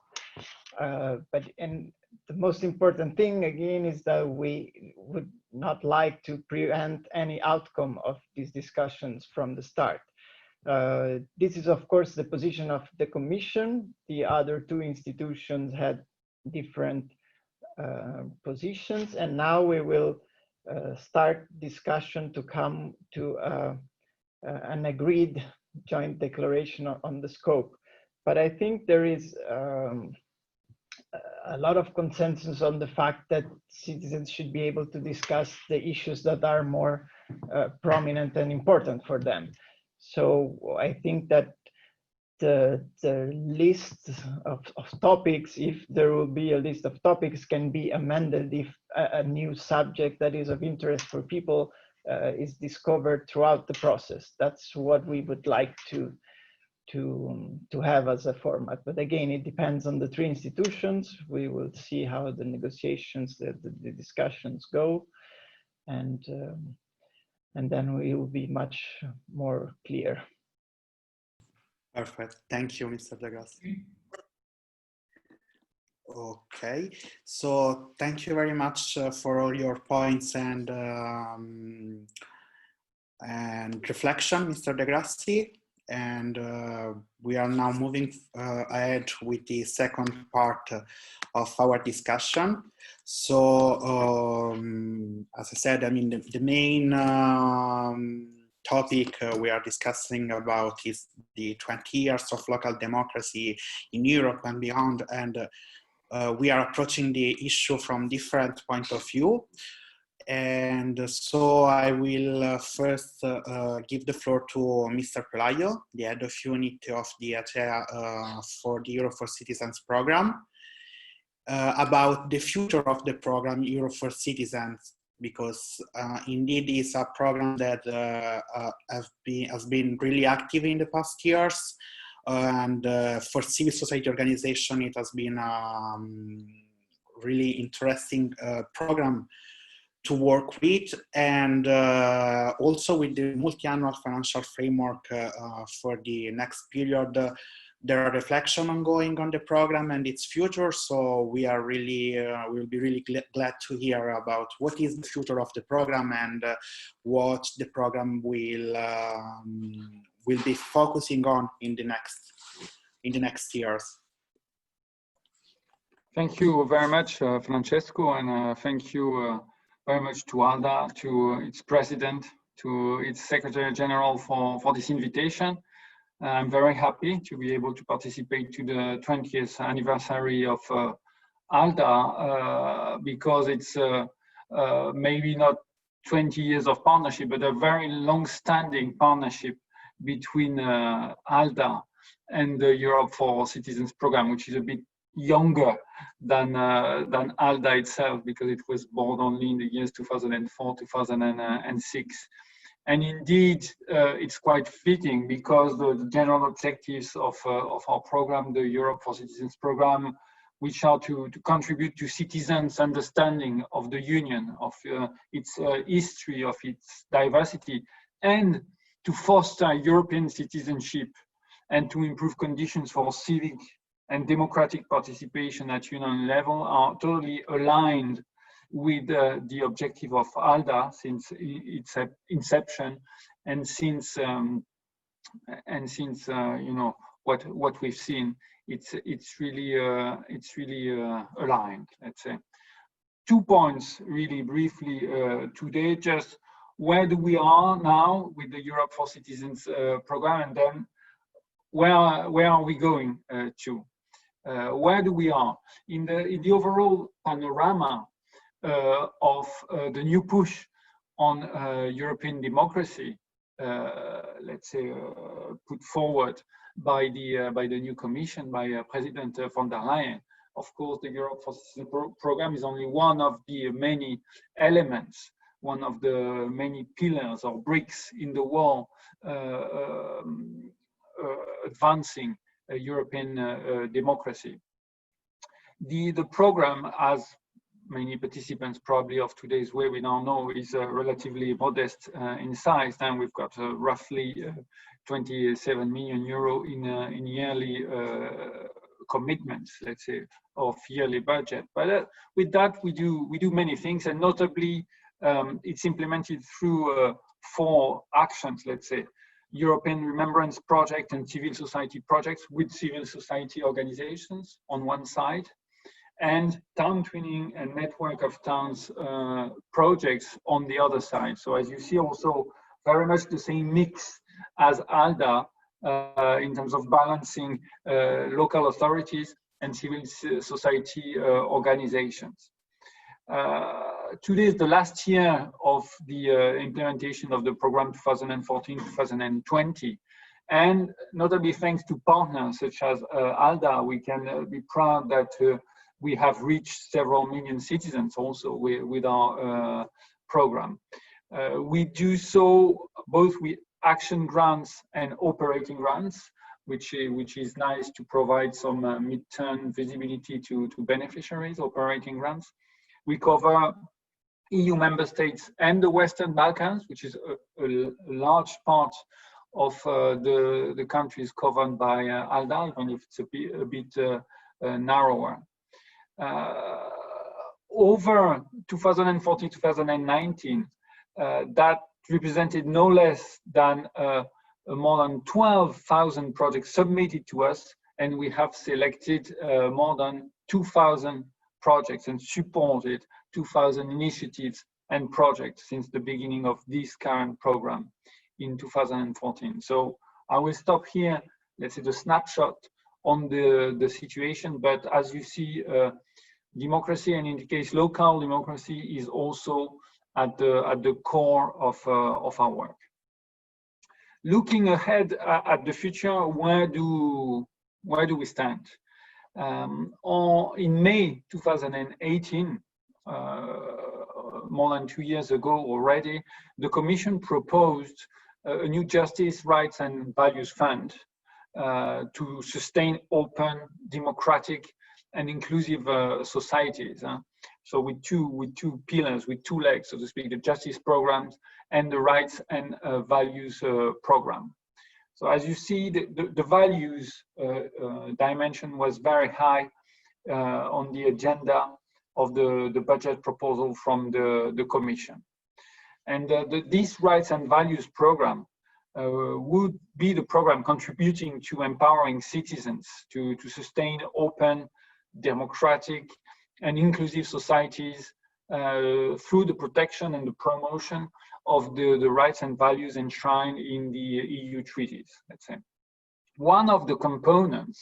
And the most important thing again is that we would not like to preempt any outcome of these discussions from the start. This is of course the position of the Commission. The other two institutions had different positions, and now we will start discussion to come to an agreed joint declaration on the scope. But I think there is a lot of consensus on the fact that citizens should be able to discuss the issues that are more prominent and important for them. So I think that the list of topics, if there will be a list of topics, can be amended if a new subject that is of interest for people is discovered throughout the process. That's what we would like to have as a format. But again, it depends on the three institutions. We will see how the negotiations, the discussions go, and then we will be much more clear. Perfect. Thank you, Mr. De Grassi. Okay, so thank you very much for all your points and reflection, Mr. De Grassi. And we are now moving ahead with the second part of our discussion. So, as I said, I mean, the main topic we are discussing about is the 20 years of local democracy in Europe and beyond. And we are approaching the issue from different points of view. And so I will first give the floor to Mr. Pelayo, the head of unit of the EACEA for the Europe for Citizens program, about the future of the program Europe for Citizens, because indeed it's a program that has been really active in the past years. And for civil society organization, it has been a really interesting program to work with, and also with the multi-annual financial framework for the next period. There are reflections ongoing on the program and its future, so we are really, we'll be really glad to hear about what is the future of the program and what the program will be focusing on in the next years. Thank you very much, Francesco, and thank you very much to ALDA, to its president, to its Secretary General for this invitation. I'm very happy to be able to participate to the 20th anniversary of ALDA because it's maybe not 20 years of partnership, but a very long-standing partnership between ALDA and the Europe for Citizens program, which is a bit younger than ALDA itself, because it was born only in the years 2004, 2006. And indeed, it's quite fitting because the general objectives of our program, the Europe for Citizens program, which are to contribute to citizens' understanding of the Union, of its history, of its diversity, and to foster European citizenship and to improve conditions for civic and democratic participation at Union level, are totally aligned with the objective of ALDA since its inception, and since you know what we've seen, it's really aligned. Let's say 2 points really briefly today. Just where do we are now with the Europe for Citizens program, and then where are we going to? Where do we are in the overall panorama of the new push on European democracy, let's say put forward by the new Commission, by President von der Leyen. Of course, the Europe for Citizens program is only one of the many elements, one of the many pillars or bricks in the wall advancing European democracy. The program, as many participants probably of today's webinar know, is relatively modest in size, and we've got roughly 27 million euro in yearly commitments, let's say, of yearly budget. But with that, we do many things, and notably, it's implemented through 4 actions, let's say: European Remembrance Project and civil society projects with civil society organizations on one side, and town twinning and network of towns projects on the other side. So as you see, also very much the same mix as ALDA in terms of balancing local authorities and civil society organizations. Today is the last year of the implementation of the program 2014-2020, And notably thanks to partners such as ALDA, we can be proud that we have reached several million citizens also with our program. We do so both with action grants and operating grants, which is nice to provide some midterm visibility to beneficiaries. Operating grants. We cover EU member states and the Western Balkans, which is a large part of the countries covered by ALDA, even if it's a bit narrower. Over 2014-2019, that represented no less than more than 12,000 projects submitted to us, and we have selected more than 2,000 projects and supported 2,000 initiatives and projects since the beginning of this current program in 2014. So I will stop here. Let's say the snapshot on the situation, but as you see, democracy, and in the case local democracy, is also at the core of our work. Looking ahead at the future, where do we stand? In May 2018, more than 2 years ago already, the Commission proposed a new Justice, Rights and Values Fund to sustain open, democratic and inclusive societies. So with two pillars, with two legs, so to speak, the justice programs and the rights and values program. So as you see, the values dimension was very high on the agenda of the budget proposal from the Commission. And this rights and values program would be the program contributing to empowering citizens to sustain open, democratic and inclusive societies through the protection and the promotion of the rights and values enshrined in the EU treaties, let's say. One of the components,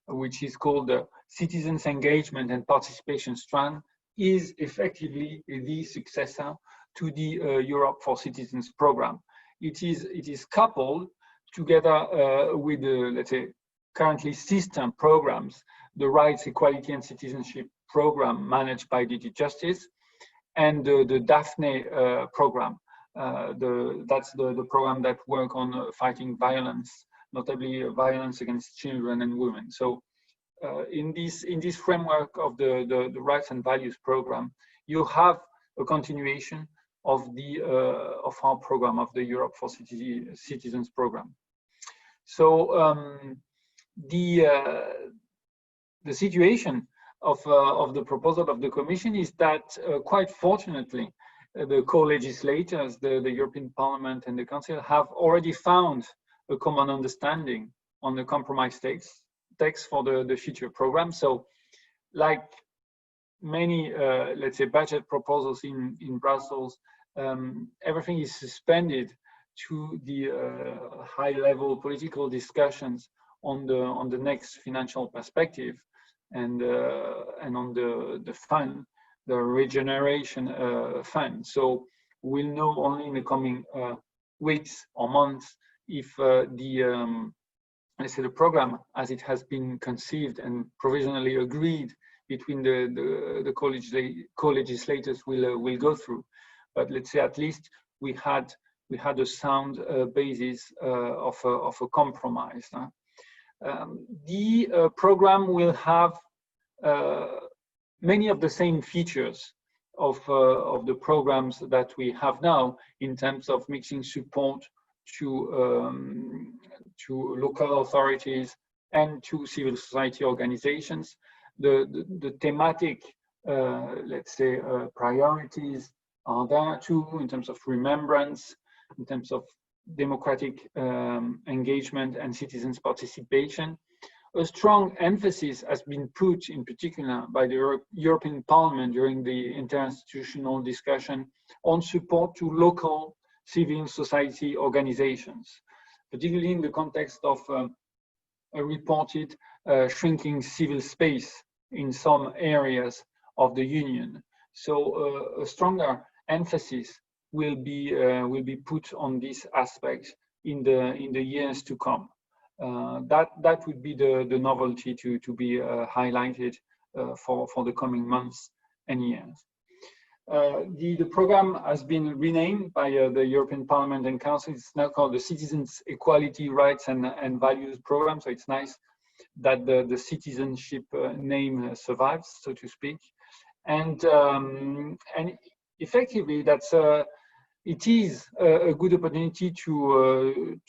which is called the Citizens Engagement and Participation Strand, is effectively the successor to the Europe for Citizens program. It is coupled together with the, let's say, currently system programs, the Rights, Equality and Citizenship program managed by DG Justice, and the Daphne program. That's the program that works on fighting violence, notably violence against children and women. So in this framework of the Rights and Values program, you have a continuation of our program, of the Europe for Citizens program. So the situation of the proposal of the Commission is that quite fortunately, the co-legislators, the European Parliament and the Council, have already found a common understanding on the compromise text for the future program. So like many, let's say, budget proposals in Brussels, everything is suspended to the high-level political discussions on the next financial perspective and on the fund, the regeneration fund. So we'll know only in the coming weeks or months if let's say the program, as it has been conceived and provisionally agreed between the co-legislators, will go through. But let's say at least we had a sound basis of a compromise. The program will have many of the same features of the programs that we have now in terms of mixing support to local authorities and to civil society organizations. The thematic, let's say, priorities are there too, in terms of remembrance, in terms of democratic engagement and citizens' participation. A strong emphasis has been put, in particular, by the European Parliament during the interinstitutional discussion on support to local civil society organizations, particularly in the context of a reported shrinking civil space in some areas of the Union. So a stronger emphasis will be put on this aspect in the years to come. That would be the novelty to be highlighted for the coming months and years. The program has been renamed by the European Parliament and Council. It's now called the Citizens Equality, Rights and Values Program. So it's nice that the citizenship name survives, so to speak. And effectively, it is a good opportunity to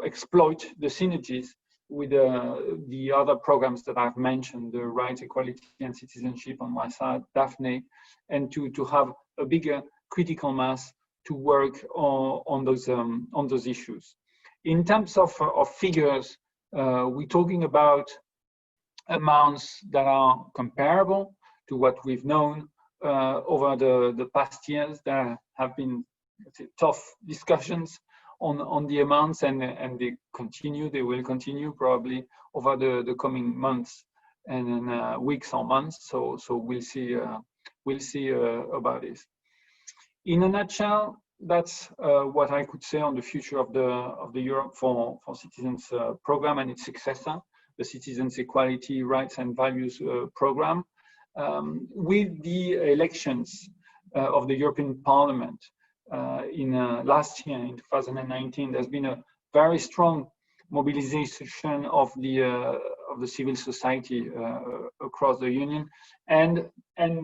exploit the synergies with the other programs that I've mentioned, the Rights, Equality and Citizenship on my side, Daphne, and to have a bigger critical mass to work on those issues. In terms of figures, we're talking about amounts that are comparable to what we've known over the past years. There have been tough discussions on the amounts, and they will continue probably over the coming months and weeks or months. So we'll see about this. In a nutshell, that's what I could say on the future of the Europe for Citizens program and its successor, the Citizens Equality, Rights and Values program. With the elections of the European Parliament in last year, in 2019, there's been a very strong mobilization of the civil society across the Union, and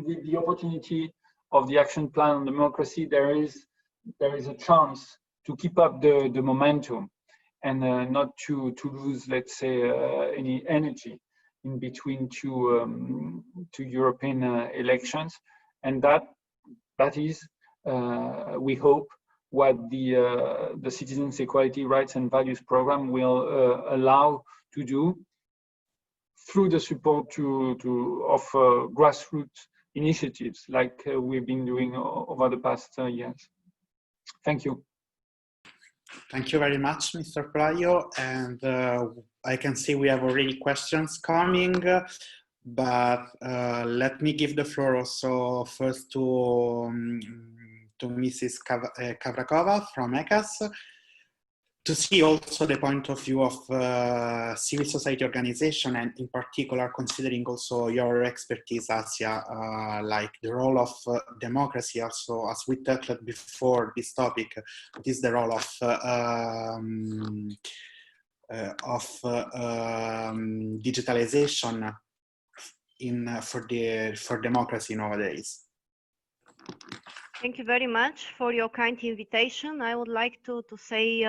with the opportunity of the Action Plan on Democracy, there is a chance to keep up the momentum and not to lose, let's say, any energy in between two European elections, and that is, we hope, what the Citizens Equality, Rights and Values program will allow to do through the support of grassroots initiatives like we've been doing over the past years. Thank you. Thank you very much, Mr. Pelayo. And I can see we have already questions coming, but let me give the floor also first to Mrs. Kavrakova from ECAS, to see also the point of view of civil society organization, and in particular considering also your expertise, Assya, like the role of democracy. Also, as we talked before this topic, what is the role of digitalization for democracy nowadays? Thank you very much for your kind invitation. I would like to say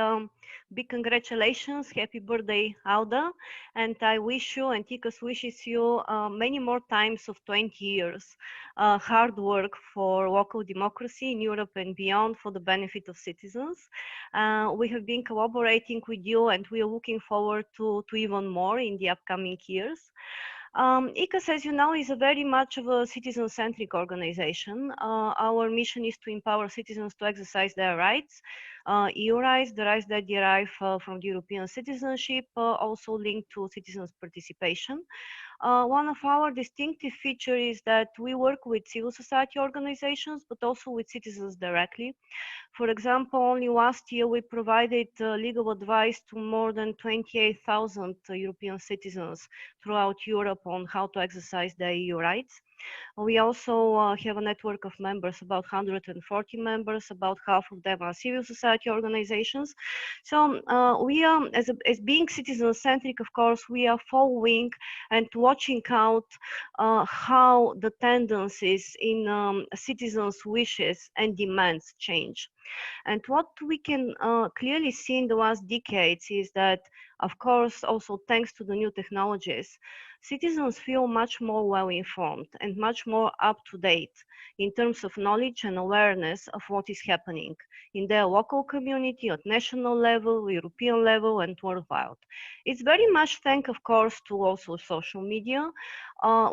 big congratulations, happy birthday, ALDA, and I wish you, and ECAS wishes you many more times of 20 years hard work for local democracy in Europe and beyond for the benefit of citizens. We have been collaborating with you, and we are looking forward to even more in the upcoming years. ECAS, as you know, is a very much of a citizen-centric organization. Our mission is to empower citizens to exercise their rights, EU rights, the rights that derive from the European citizenship, also linked to citizens' participation. One of our distinctive features is that we work with civil society organizations, but also with citizens directly. For example, only last year we provided legal advice to more than 28,000 European citizens throughout Europe on how to exercise their EU rights. We also have a network of members, about 140 members, about half of them are civil society organizations. So we are, as being citizen-centric, of course, we are following and watching out how the tendencies in citizens' wishes and demands change. And what we can clearly see in the last decades is that, of course, also thanks to the new technologies, citizens feel much more well informed and much more up to date in terms of knowledge and awareness of what is happening in their local community, at national level, European level, and worldwide. It's very much thanks, of course, to also social media.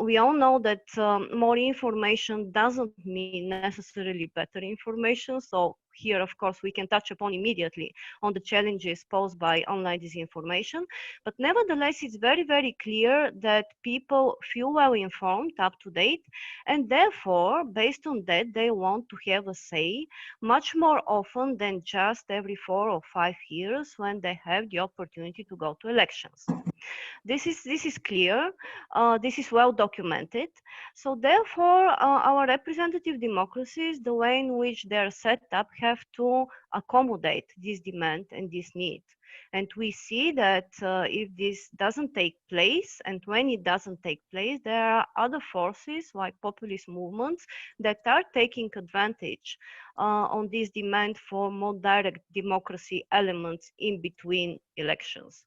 We all know that more information doesn't mean necessarily better information. So here, of course, we can touch upon immediately on the challenges posed by online disinformation. But nevertheless, it's very, very clear that people feel well informed, up to date, and therefore, based on that, they want to have a say much more often than just every 4 or 5 years when they have the opportunity to go to elections. This is clear. This is well documented. So therefore, our representative democracies, the way in which they are set up, have to accommodate this demand and this need. And we see that if this doesn't take place, and when it doesn't take place, there are other forces like populist movements that are taking advantage on this demand for more direct democracy elements in between elections.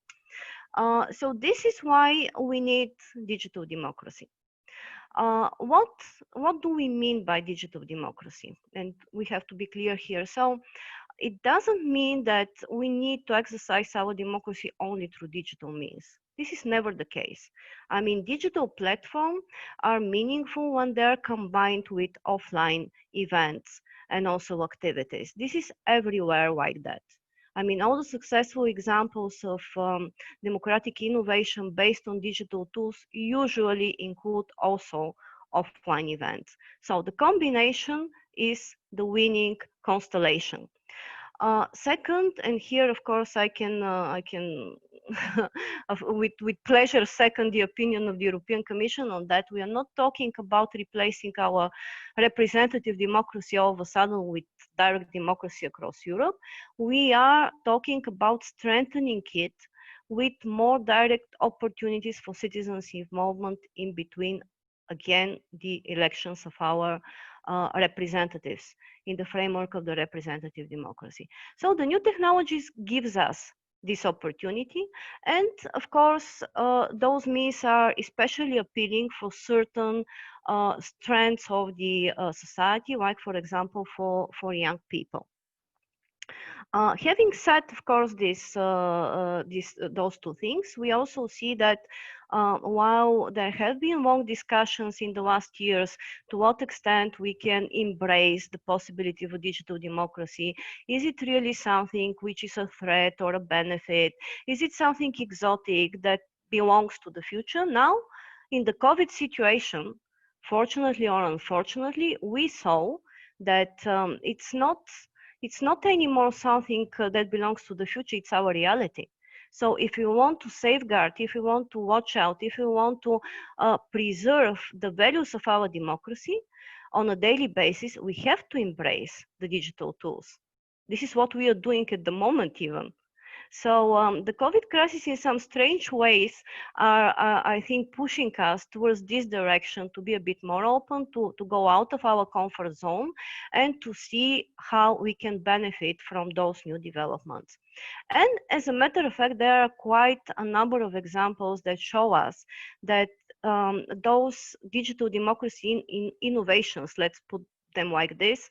So this is why we need digital democracy. What do we mean by digital democracy? And we have to be clear here. So it doesn't mean that we need to exercise our democracy only through digital means. This is never the case. I mean, digital platforms are meaningful when they're combined with offline events and also activities. This is everywhere like that. I mean, all the successful examples of democratic innovation based on digital tools usually include also offline events. So the combination is the winning constellation. Second, and here, of course, I can with pleasure second the opinion of the European Commission on that. We are not talking about replacing our representative democracy all of a sudden with direct democracy across Europe. We are talking about strengthening it with more direct opportunities for citizens' involvement in between, again, the elections of our representatives in the framework of the representative democracy. So the new technologies gives us this opportunity, and of course those means are especially appealing for certain strands of the society, like for example for young people. Having said, of course, those two things, we also see that while there have been long discussions in the last years to what extent we can embrace the possibility of a digital democracy, is it really something which is a threat or a benefit? Is it something exotic that belongs to the future? Now, in the COVID situation, fortunately or unfortunately, we saw that it's not anymore something that belongs to the future, it's our reality. So if we want to safeguard, if we want to watch out, if we want to preserve the values of our democracy on a daily basis, we have to embrace the digital tools. This is what we are doing at the moment even. So the COVID crisis in some strange ways are, I think, pushing us towards this direction to be a bit more open, to go out of our comfort zone and to see how we can benefit from those new developments. And as a matter of fact, there are quite a number of examples that show us that those digital democracy innovations, let's put them like this,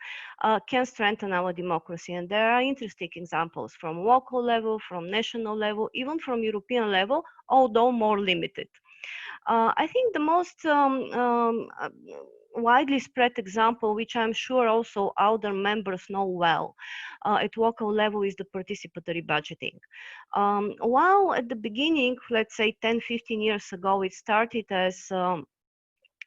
can strengthen our democracy. And there are interesting examples from local level, from national level, even from European level, although more limited. I think the most widely spread example, which I'm sure also ALDA members know well at local level, is the participatory budgeting. While at the beginning, let's say 10, 15 years ago, it started as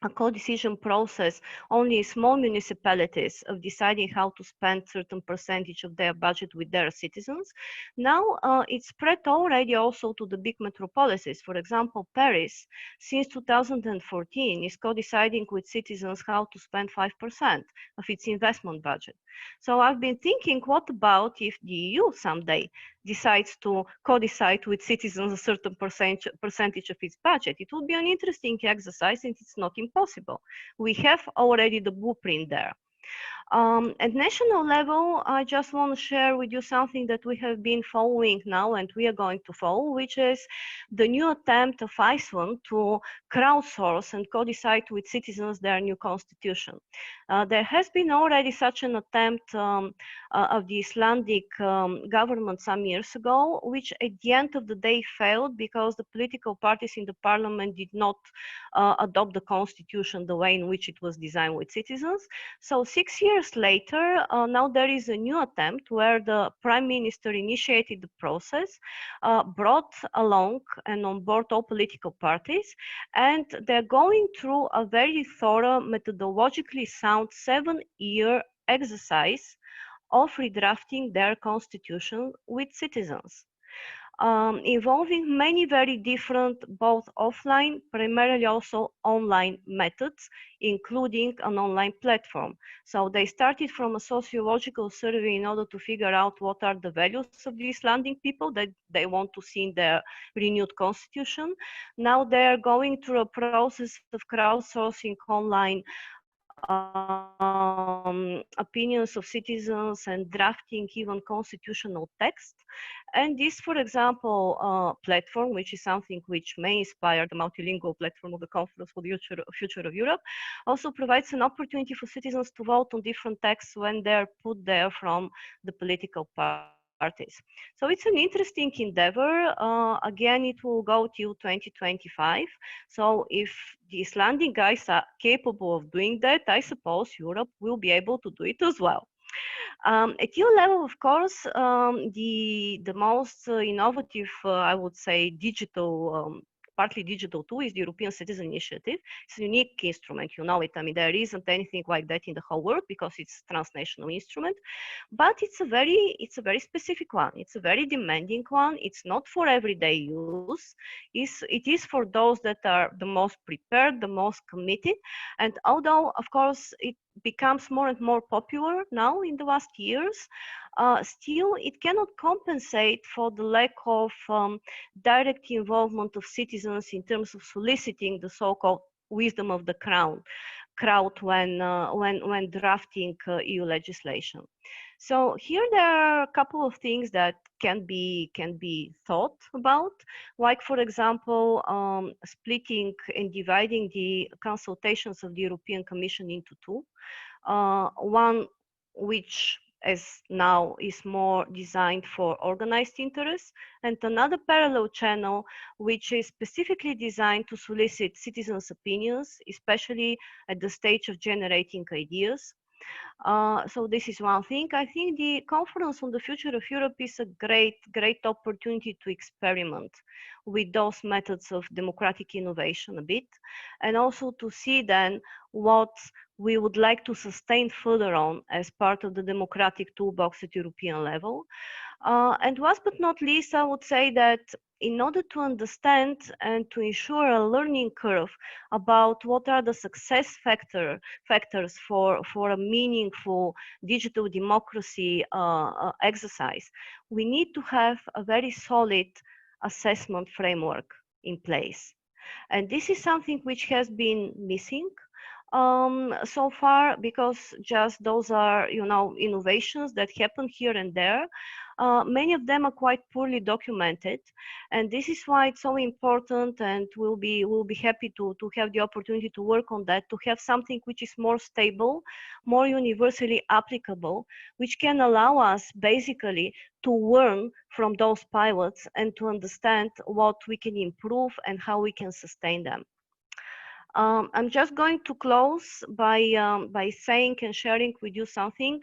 a co-decision process only in small municipalities of deciding how to spend certain percentage of their budget with their citizens. Now it's spread already also to the big metropolises. For example, Paris, since 2014, is co-deciding with citizens how to spend 5% of its investment budget. So I've been thinking, what about if the EU someday decides to co-decide with citizens a certain percentage of its budget? It will be an interesting exercise, and it's not impossible. We have already the blueprint there. At national level, I just want to share with you something that we have been following now and we are going to follow, which is the new attempt of Iceland to crowdsource and co-decide with citizens their new constitution. There has been already such an attempt of the Icelandic government some years ago, which at the end of the day failed because the political parties in the parliament did not adopt the constitution the way in which it was designed with citizens. So 6 years years later, now there is a new attempt where the Prime Minister initiated the process, brought along and on board all political parties, and they're going through a very thorough, methodologically sound 7-year exercise of redrafting their constitution with citizens. Involving many very different, both offline, primarily also online methods, including an online platform. So they started from a sociological survey in order to figure out what are the values of the Icelandic people that they want to see in their renewed constitution. Now they're going through a process of crowdsourcing online opinions of citizens and drafting even constitutional text. And this, for example, platform, which is something which may inspire the multilingual platform of the Conference for the Future of Europe, also provides an opportunity for citizens to vote on different texts when they're put there from the political parties. So it's an interesting endeavor. Again, it will go till 2025. So if the Icelandic guys are capable of doing that, I suppose Europe will be able to do it as well. At EU level, of course, the most innovative, I would say, digital, partly digital tool is the European Citizen Initiative. It's a unique instrument, you know it. I mean, there isn't anything like that in the whole world because it's a transnational instrument, but it's a very specific one. It's a very demanding one. It's not for everyday use. It is for those that are the most prepared, the most committed. And although, of course, it becomes more and more popular now in the last years, still it cannot compensate for the lack of direct involvement of citizens in terms of soliciting the so-called wisdom of the crowd when drafting EU legislation. So here there are a couple of things that can be thought about, like, for example, splitting and dividing the consultations of the European Commission into two. One which as now is more designed for organized interests, and another parallel channel which is specifically designed to solicit citizens' opinions, especially at the stage of generating ideas. So this is one thing. I think the Conference on the Future of Europe is a great opportunity to experiment with those methods of democratic innovation a bit, and also to see then what we would like to sustain further on as part of the democratic toolbox at European level. And last but not least, I would say that in order to understand and to ensure a learning curve about what are the success factors for a meaningful digital democracy exercise, we need to have a very solid assessment framework in place. And this is something which has been missing so far, because just those are, you know, innovations that happen here and there. Many of them are quite poorly documented, and this is why it's so important, and we'll be happy to have the opportunity to work on that, to have something which is more stable, more universally applicable, which can allow us basically to learn from those pilots and to understand what we can improve and how we can sustain them. I'm just going to close by saying and sharing with you something.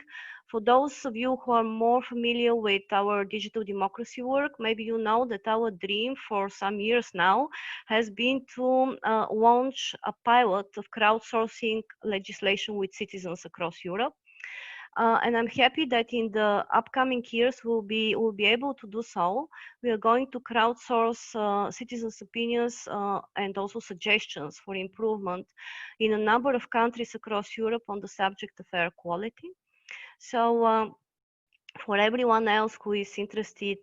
For those of you who are more familiar with our digital democracy work, maybe you know that our dream for some years now has been to launch a pilot of crowdsourcing legislation with citizens across Europe. And I'm happy that in the upcoming years we'll be able to do so. We are going to crowdsource citizens' opinions and also suggestions for improvement in a number of countries across Europe on the subject of air quality. So for everyone else who is interested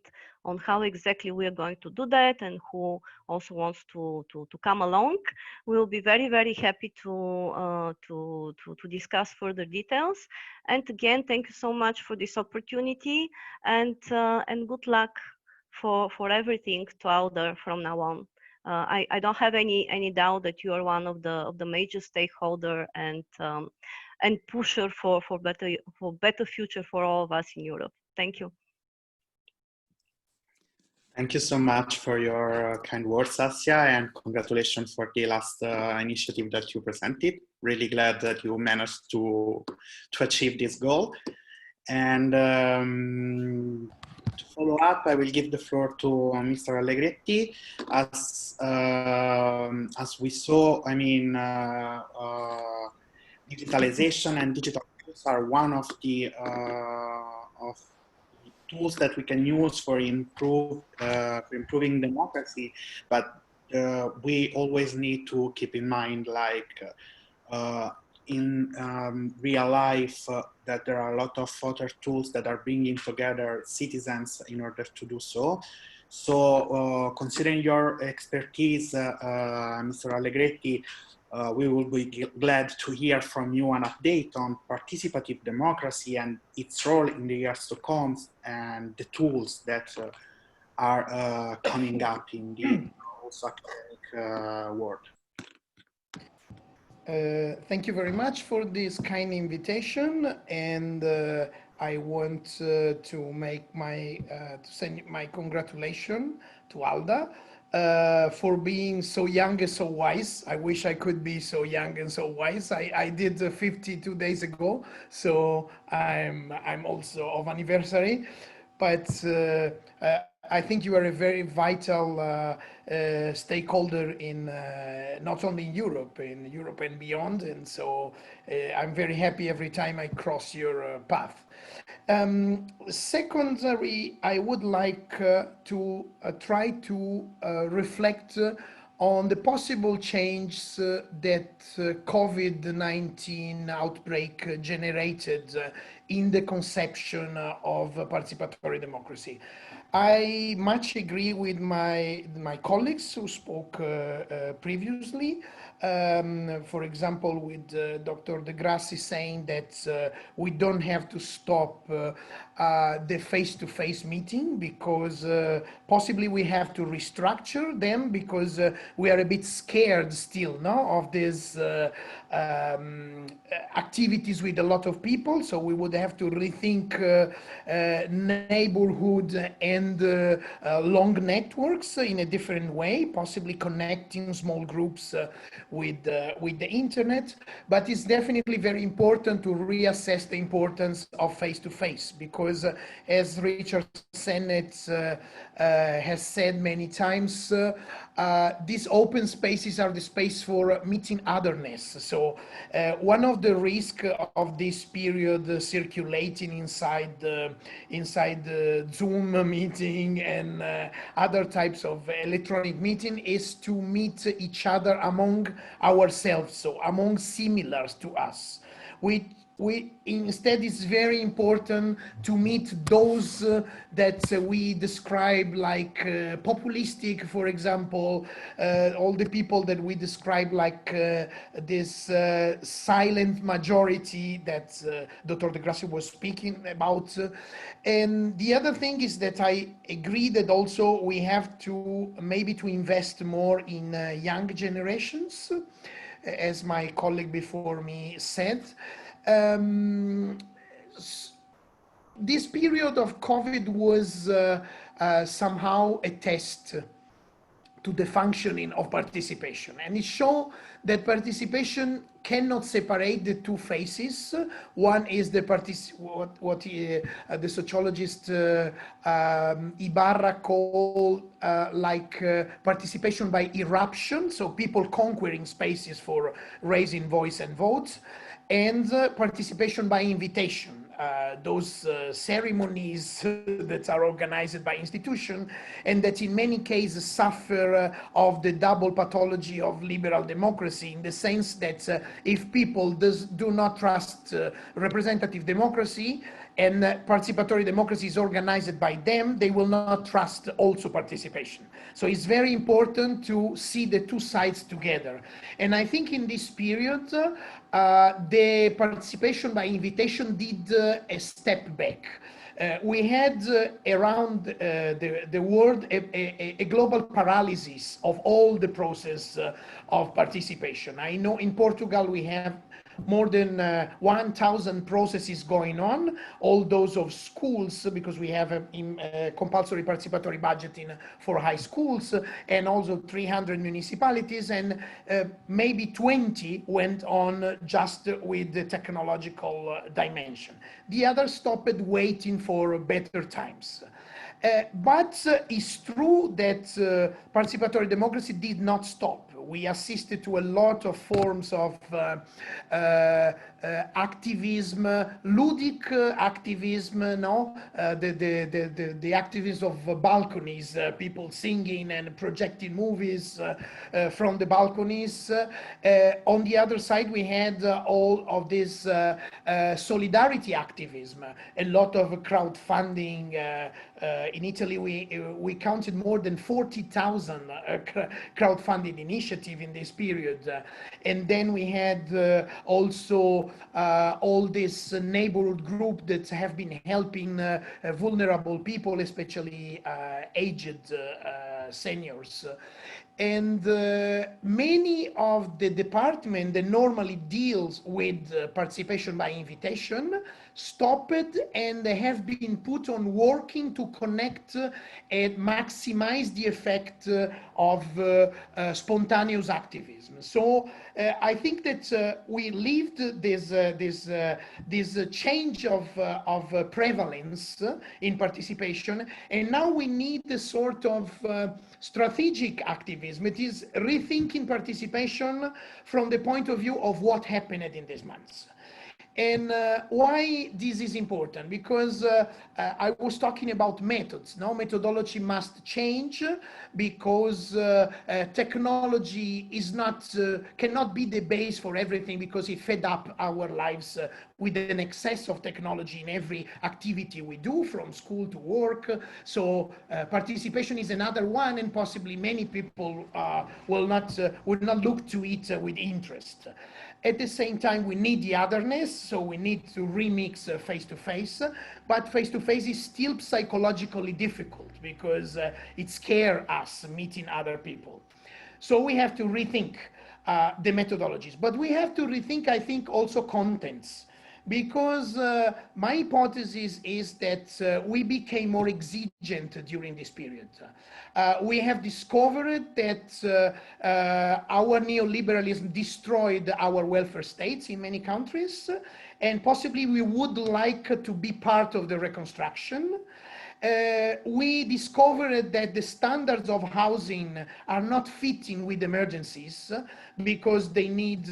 on how exactly we are going to do that and who also wants to come along, we will be very happy to discuss further details. And again, thank you so much for this opportunity, and good luck for everything to ALDA from now on. I don't have any doubt that you are one of the major stakeholder and pusher for better future for all of us in Europe. Thank you. Thank you so much for your kind words, Assya, and congratulations for the last initiative that you presented. Really glad that you managed to achieve this goal. And to follow up, I will give the floor to Mr. Allegretti. As we saw, I mean, digitalization and digital tools are one of the tools that we can use for improving democracy, but we always need to keep in mind, like in real life, that there are a lot of other tools that are bringing together citizens in order to do so. So considering your expertise, Mr. Allegretti, we will be glad to hear from you an update on participative democracy and its role in the years to come, and the tools that are coming up in the also academic world. Thank you very much for this kind invitation, and I want to make to send my congratulations to ALDA for being so young and so wise. I wish I could be so young and so wise. I did 52 days ago, so I'm also of anniversary, but I think you are a very vital stakeholder in not only in Europe and beyond, and so I'm very happy every time I cross your path. Secondly, I would like to try to reflect on the possible change that COVID-19 outbreak generated in the conception of participatory democracy. I much agree with my colleagues who spoke previously. For example, with Dr. De Grassi saying that we don't have to stop the face-to-face meeting because possibly we have to restructure them because we are a bit scared still, no, of these activities with a lot of people. So we would have to rethink neighborhood and long networks in a different way, possibly connecting small groups with the internet. But it's definitely very important to reassess the importance of face-to-face because as Richard Sennett has said many times, these open spaces are the space for meeting otherness. So one of the risks of this period circulating inside the Zoom meeting and other types of electronic meeting is to meet each other among ourselves, so among similars to us. We instead, it's very important to meet those that we describe like populistic, for example, all the people that we describe like this silent majority that Dr. De Grassi was speaking about. And the other thing is that I agree that also we have to maybe to invest more in young generations, as my colleague before me said. This period of COVID was somehow a test to the functioning of participation, and it showed that participation cannot separate the two phases. One is the the sociologist Ibarra called participation by eruption, so people conquering spaces for raising voice and votes, and participation by invitation, those ceremonies that are organized by institutions and that in many cases suffer of the double pathology of liberal democracy, in the sense that if people do not trust representative democracy and participatory democracy is organized by them, they will not trust also participation. So it's very important to see the two sides together. And I think in this period, the participation by invitation did a step back. We had around the world a global paralysis of all the process of participation. I know in Portugal we have more than 1,000 processes going on, all those of schools, because we have a compulsory participatory budgeting for high schools, and also 300 municipalities, and maybe 20 went on just with the technological dimension. The others stopped waiting for better times. But it's true that participatory democracy did not stop. We assisted to a lot of forms of activism, ludic activism, no? The activism of balconies, people singing and projecting movies from the balconies. On the other side, we had all of this solidarity activism, a lot of crowdfunding. In Italy, we counted more than 40,000 crowdfunding initiatives in this period. And then we had also all this neighborhood group that have been helping vulnerable people, especially aged seniors. And many of the department that normally deals with participation by invitation stopped, and they have been put on working to connect and maximize the effect of spontaneous activism. So I think that we lived this change of prevalence in participation, and now we need a sort of strategic activism. It is rethinking participation from the point of view of what happened in these months. And why this is important? Because I was talking about methods. Now methodology must change, because technology is not cannot be the base for everything, because it fed up our lives with an excess of technology in every activity we do, from school to work. So participation is another one, and possibly many people would not look to it with interest. At the same time, we need the otherness, so we need to remix face-to-face, but face-to-face is still psychologically difficult, because it scares us meeting other people. So we have to rethink the methodologies, but we have to rethink, I think, also contents. Because my hypothesis is that we became more exigent during this period. We have discovered that our neoliberalism destroyed our welfare states in many countries, and possibly we would like to be part of the reconstruction. We discovered that the standards of housing are not fitting with emergencies, because they need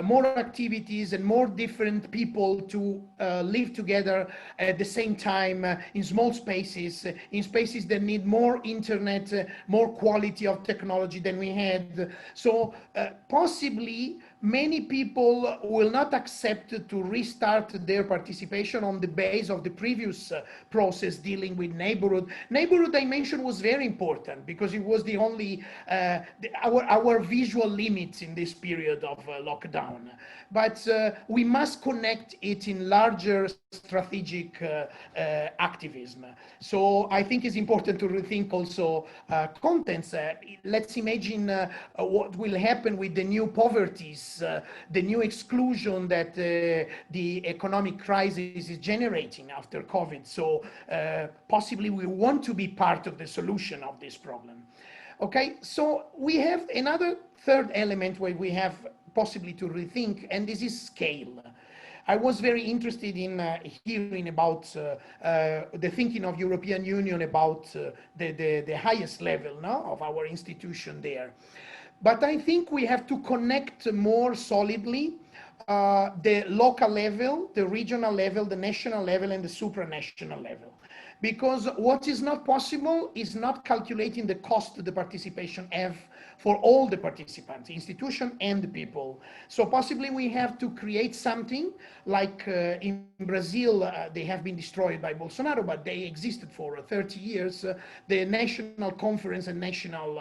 more activities and more different people to live together at the same time in small spaces, in spaces that need more internet, more quality of technology than we had. So possibly many people will not accept to restart their participation on the base of the previous process dealing with neighborhood. Neighborhood dimension was very important, because it was the only, our visual limits in this period of lockdown. But we must connect it in larger strategic activism. So I think it's important to rethink also contents. Let's imagine what will happen with the new poverties, the new exclusion that the economic crisis is generating after COVID. So possibly we want to be part of the solution of this problem. Okay, so we have another third element where we have possibly to rethink, and this is scale. I was very interested in hearing about the thinking of European Union about the highest level now of our institution there. But I think we have to connect more solidly the local level, the regional level, the national level, and the supranational level. Because what is not possible is not calculating the cost the participation have for all the participants, institution and the people. So possibly we have to create something like in Brazil, they have been destroyed by Bolsonaro, but they existed for 30 years. The national conference and national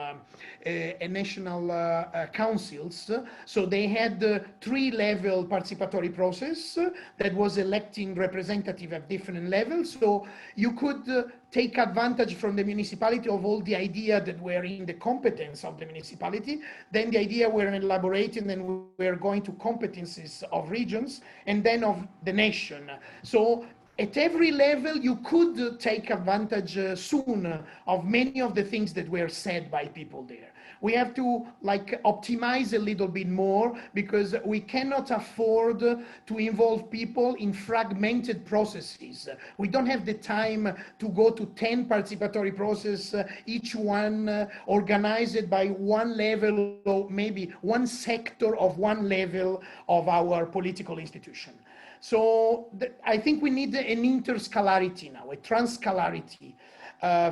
councils. So they had the 3-level participatory process that was electing representative at different levels. So you could take advantage from the municipality of all the idea that were in the competence of the municipality. Then the idea were elaborated and we're going to competencies of regions and then of the nation. So at every level, you could take advantage soon of many of the things that were said by people there. We have to optimize a little bit more because we cannot afford to involve people in fragmented processes. We don't have the time to go to 10 participatory processes, each one organized by one level or maybe one sector of one level of our political institution. So I think we need an interscalarity now, a transscalarity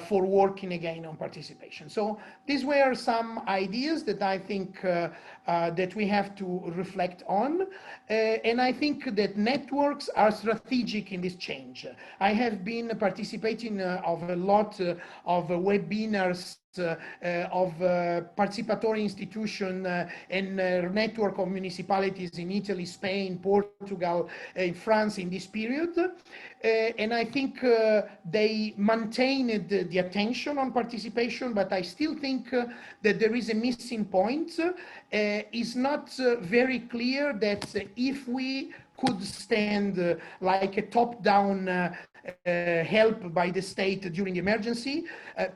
for working again on participation. So these were some ideas that I think that we have to reflect on. And I think that networks are strategic in this change. I have been participating of a lot of webinars of participatory institution and network of municipalities in Italy, Spain, Portugal, in France in this period. And I think they maintained the attention on participation, but I still think that there is a missing point. It's not very clear that if we could stand like a top-down help by the state during the emergency,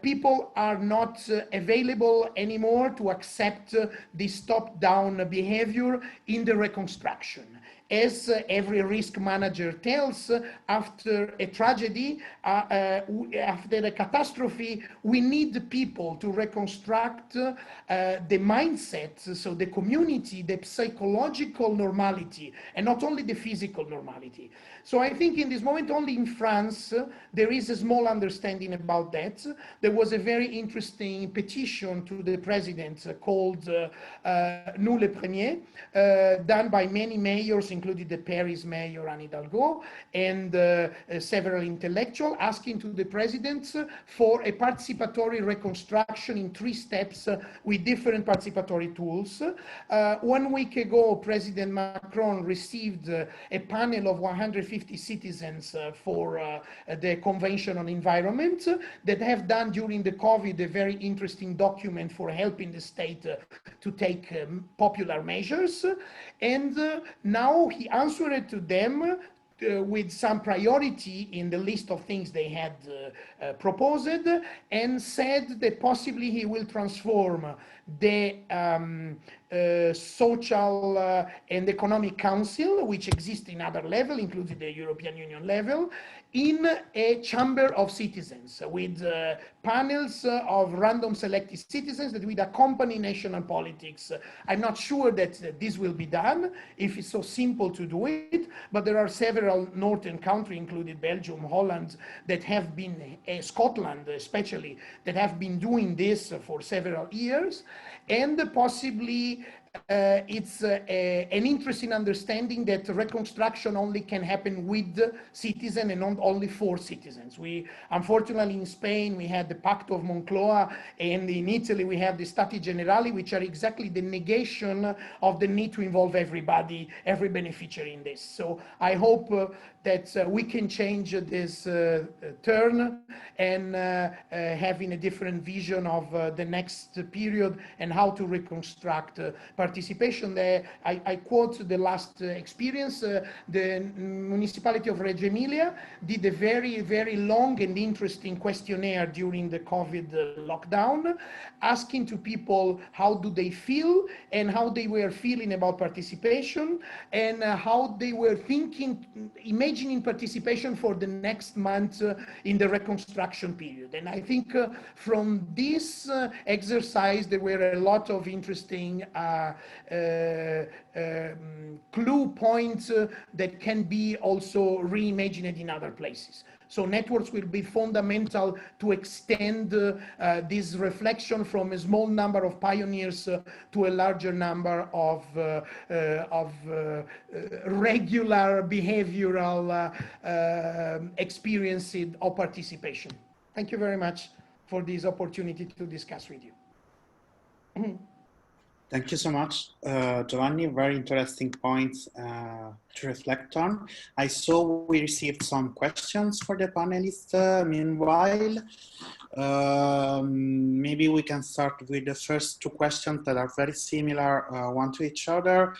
people are not available anymore to accept this top-down behavior in the reconstruction. As every risk manager tells, after a tragedy, after a catastrophe, we need people to reconstruct the mindset, so the community, the psychological normality, and not only the physical normality. So I think in this moment, only in France, there is a small understanding about that. There was a very interesting petition to the president called Nous les Premiers, done by many mayors, including the Paris mayor, Anne Hidalgo, and several intellectuals, asking to the president for a participatory reconstruction in 3 steps with different participatory tools. 1 week ago, President Macron received a panel of 150 citizens for the Convention on Environment that have done during the COVID a very interesting document for helping the state to take popular measures. And now he answered to them with some priority in the list of things they had proposed, and said that possibly he will transform the social and economic council, which exists in other levels, including the European Union level, in a chamber of citizens with panels of random selected citizens that will accompany national politics. I'm not sure that this will be done if it's so simple to do it, but there are several northern countries, including Belgium, Holland, that have been, Scotland especially, that have been doing this for several years, and possibly it's an interesting understanding that reconstruction only can happen with citizens and not only for citizens. We, unfortunately, in Spain, we had the Pact of Moncloa, and in Italy, we have the Stati Generali, which are exactly the negation of the need to involve everybody, every beneficiary in this. So I hope that we can change this turn and having a different vision of the next period and how to reconstruct participation. I quote the last experience. The municipality of Reggio Emilia did a very, very long and interesting questionnaire during the COVID lockdown, asking to people how do they feel and how they were feeling about participation and how they were thinking, imagining participation for the next month in the reconstruction period. And I think from this exercise, there were a lot of interesting clue points that can be also reimagined in other places. So networks will be fundamental to extend this reflection from a small number of pioneers to a larger number of regular behavioral experiences of participation. Thank you very much for this opportunity to discuss with you. Thank you so much, Giovanni. Very interesting points to reflect on. I saw we received some questions for the panelists. Meanwhile, maybe we can start with the first two questions that are very similar one to each other.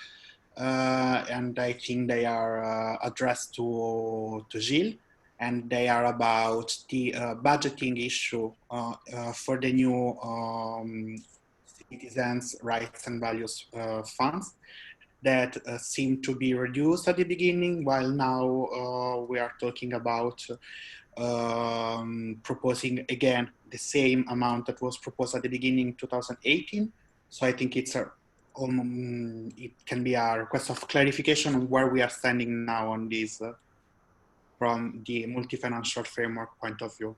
And I think they are addressed to Gilles, and they are about the budgeting issue for the new citizens' rights and values funds that seem to be reduced at the beginning, while now we are talking about proposing again the same amount that was proposed at the beginning 2018. So I think it's it can be a request of clarification on where we are standing now on this from the multi-financial framework point of view.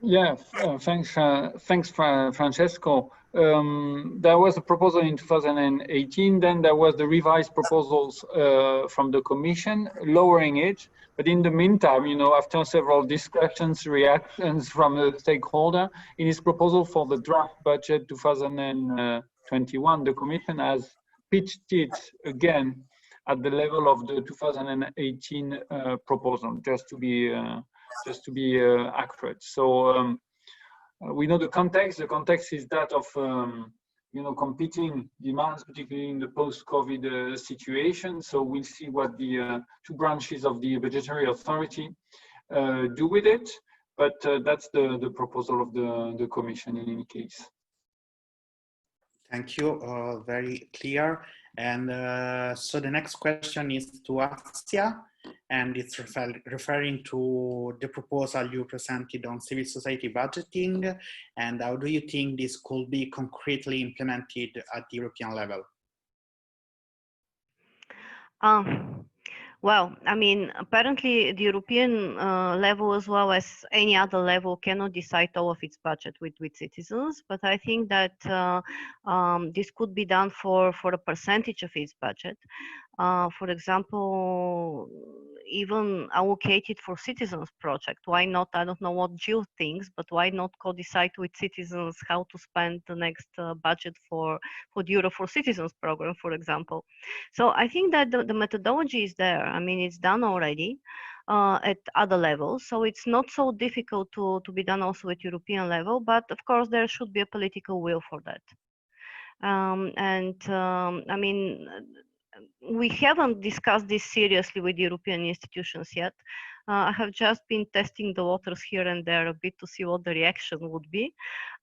Yeah, thanks, Francesco. There was a proposal in 2018, then there was the revised proposals from the Commission, lowering it. But in the meantime, you know, after several discussions, reactions from the stakeholder, in its proposal for the draft budget 2021, the Commission has pitched it again at the level of the 2018 proposal, just to be accurate. So we know the context. The context is that of you know, competing demands, particularly in the post-COVID situation. So we'll see what the two branches of the budgetary authority do with it. But that's the proposal of the Commission in any case. Thank you. Very clear. And so the next question is to Assya, and it's referring to the proposal you presented on civil society budgeting, and how do you think this could be concretely implemented at the European level? Well, I mean, apparently the European level, as well as any other level, cannot decide all of its budget with citizens. But I think that this could be done for a percentage of its budget. For example, even allocated for citizens project. Why not? I don't know what Gilles thinks, but why not co-decide with citizens how to spend the next budget for the Euro for Citizens program, for example. So I think that the methodology is there. I mean, it's done already at other levels. So it's not so difficult to be done also at European level, but of course there should be a political will for that. I mean, we haven't discussed this seriously with European institutions yet. I have just been testing the waters here and there a bit to see what the reaction would be.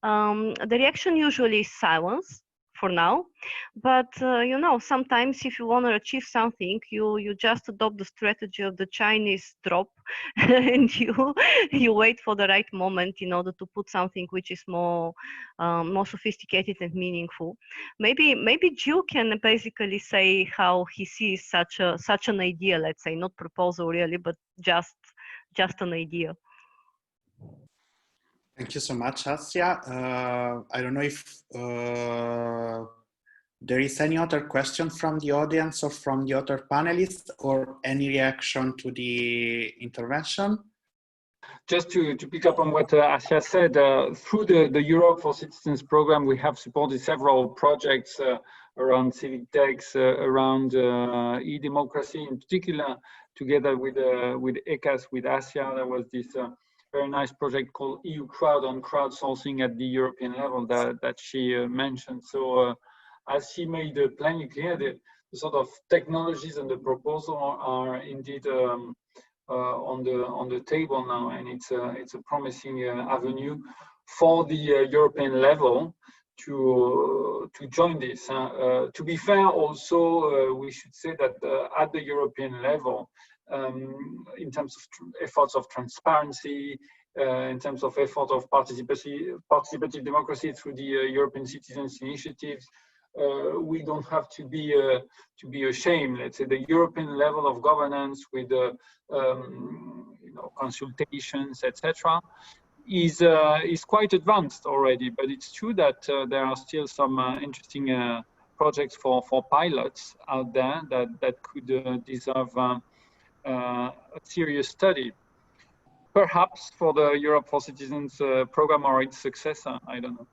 The reaction usually is silence for now, but you know, sometimes if you want to achieve something, you just adopt the strategy of the Chinese drop and you wait for the right moment in order to put something which is more sophisticated and meaningful. Maybe Gilles can basically say how he sees such an idea, let's say, not proposal really, but just an idea. Thank you so much, Assya. I don't know if there is any other question from the audience or from the other panelists, or any reaction to the intervention. Just to pick up on what Assya said, through the Europe for Citizens program, we have supported several projects around civic techs, around e-democracy in particular, together with ECAS, with Assya. There was this very nice project called EU Crowd on crowdsourcing at the European level that she mentioned. So as she made plainly clear, the sort of technologies and the proposal are indeed on the table now, and it's a promising avenue for the European level to join this. To be fair, also we should say that at the European level, in terms of efforts of transparency, in terms of effort of participative democracy through the European Citizens Initiatives, we don't have to be ashamed. Let's say the European level of governance with you know, consultations, etc., is quite advanced already. But it's true that there are still some interesting projects for pilots out there that could deserve a serious study, perhaps for the Europe for Citizens program or its successor. I don't know.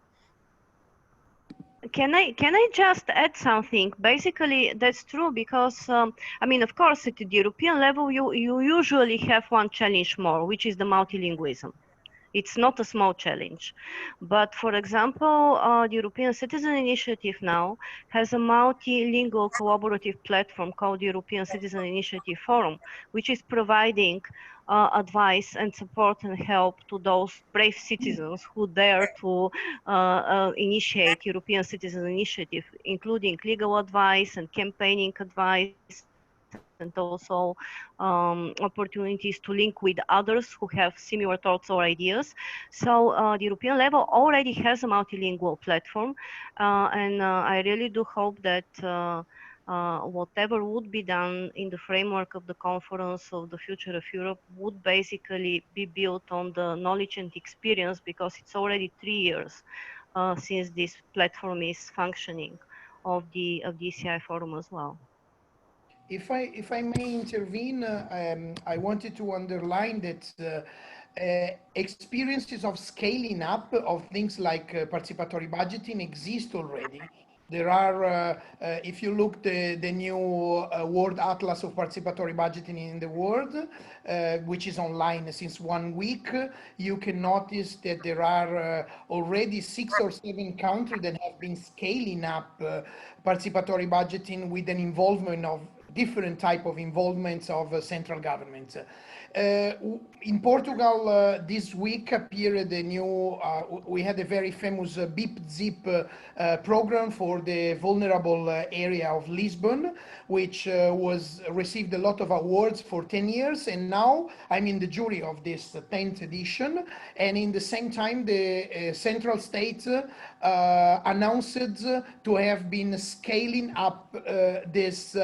Can I just add something? Basically, that's true because I mean, of course, at the European level, you usually have one challenge more, which is the multilingualism. It's not a small challenge. But for example, the European Citizen Initiative now has a multilingual collaborative platform called the European Citizen Initiative Forum, which is providing advice and support and help to those brave citizens who dare to initiate European Citizen Initiative, including legal advice and campaigning advice, and also opportunities to link with others who have similar thoughts or ideas. So the European level already has a multilingual platform, and I really do hope that whatever would be done in the framework of the Conference of the Future of Europe would basically be built on the knowledge and experience, because it's already 3 years since this platform is functioning, of the ECI forum as well. If I may intervene, I wanted to underline that experiences of scaling up of things like participatory budgeting exist already. There are, if you look the new World Atlas of Participatory Budgeting in the world, which is online since 1 week, you can notice that there are already 6 or 7 countries that have been scaling up participatory budgeting with an involvement of different type of involvements of central government. In Portugal, this week appeared a new, we had a very famous Beep Zip program for the vulnerable area of Lisbon, which received a lot of awards for 10 years. And now I'm in the jury of this 10th edition. And in the same time, the central state announced to have been scaling up this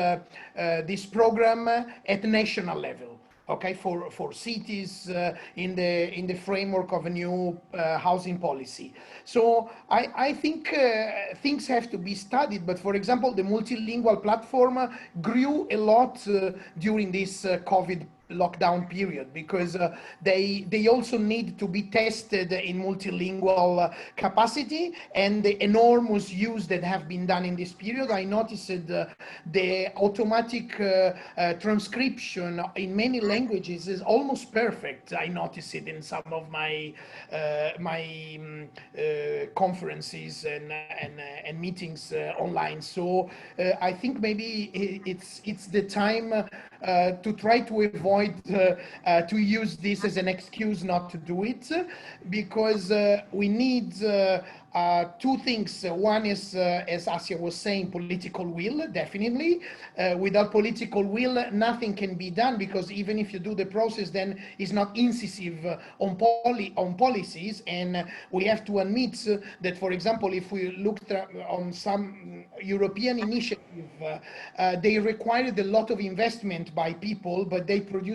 program at national level. Okay, for cities in the framework of a new housing policy. So I think things have to be studied. But for example, the multilingual platform grew a lot during this COVID lockdown period, because they also need to be tested in multilingual capacity, and the enormous use that have been done in this period. I noticed the automatic transcription in many languages is almost perfect. I noticed it in some of my conferences and meetings online. So I think maybe it's the time to try to avoid to use this as an excuse not to do it, because we need 2 things. One is, as Assya was saying, political will, definitely. Without political will, nothing can be done, because even if you do the process, then it's not incisive on policies. And we have to admit that, for example, if we looked on some European initiative, they required a lot of investment by people, but they produced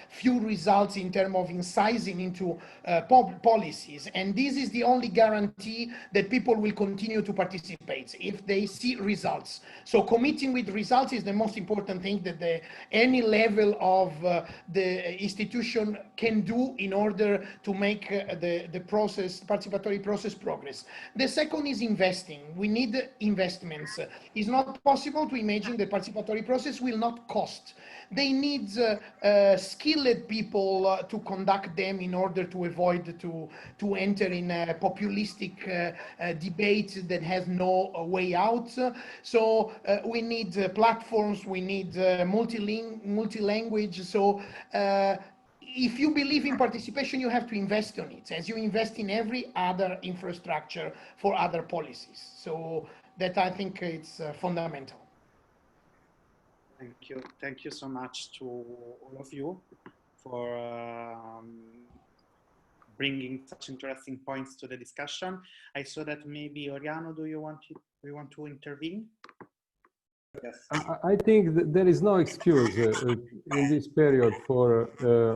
few results in terms of incising into policies. And this is the only guarantee that people will continue to participate if they see results. So committing with results is the most important thing that any level of the institution can do in order to make the participatory process progress. The second is investing. We need investments. It's not possible to imagine the participatory process will not cost. They need skilled people to conduct them in order to avoid to enter in a populistic debate that has no way out. So we need platforms, we need multi-language. So if you believe in participation, you have to invest on it, as you invest in every other infrastructure for other policies. So that, I think, it's fundamental. Thank you. Thank you so much to all of you for bringing such interesting points to the discussion. I saw that maybe Oriano, do you want to intervene? Yes. I think that there is no excuse in this period for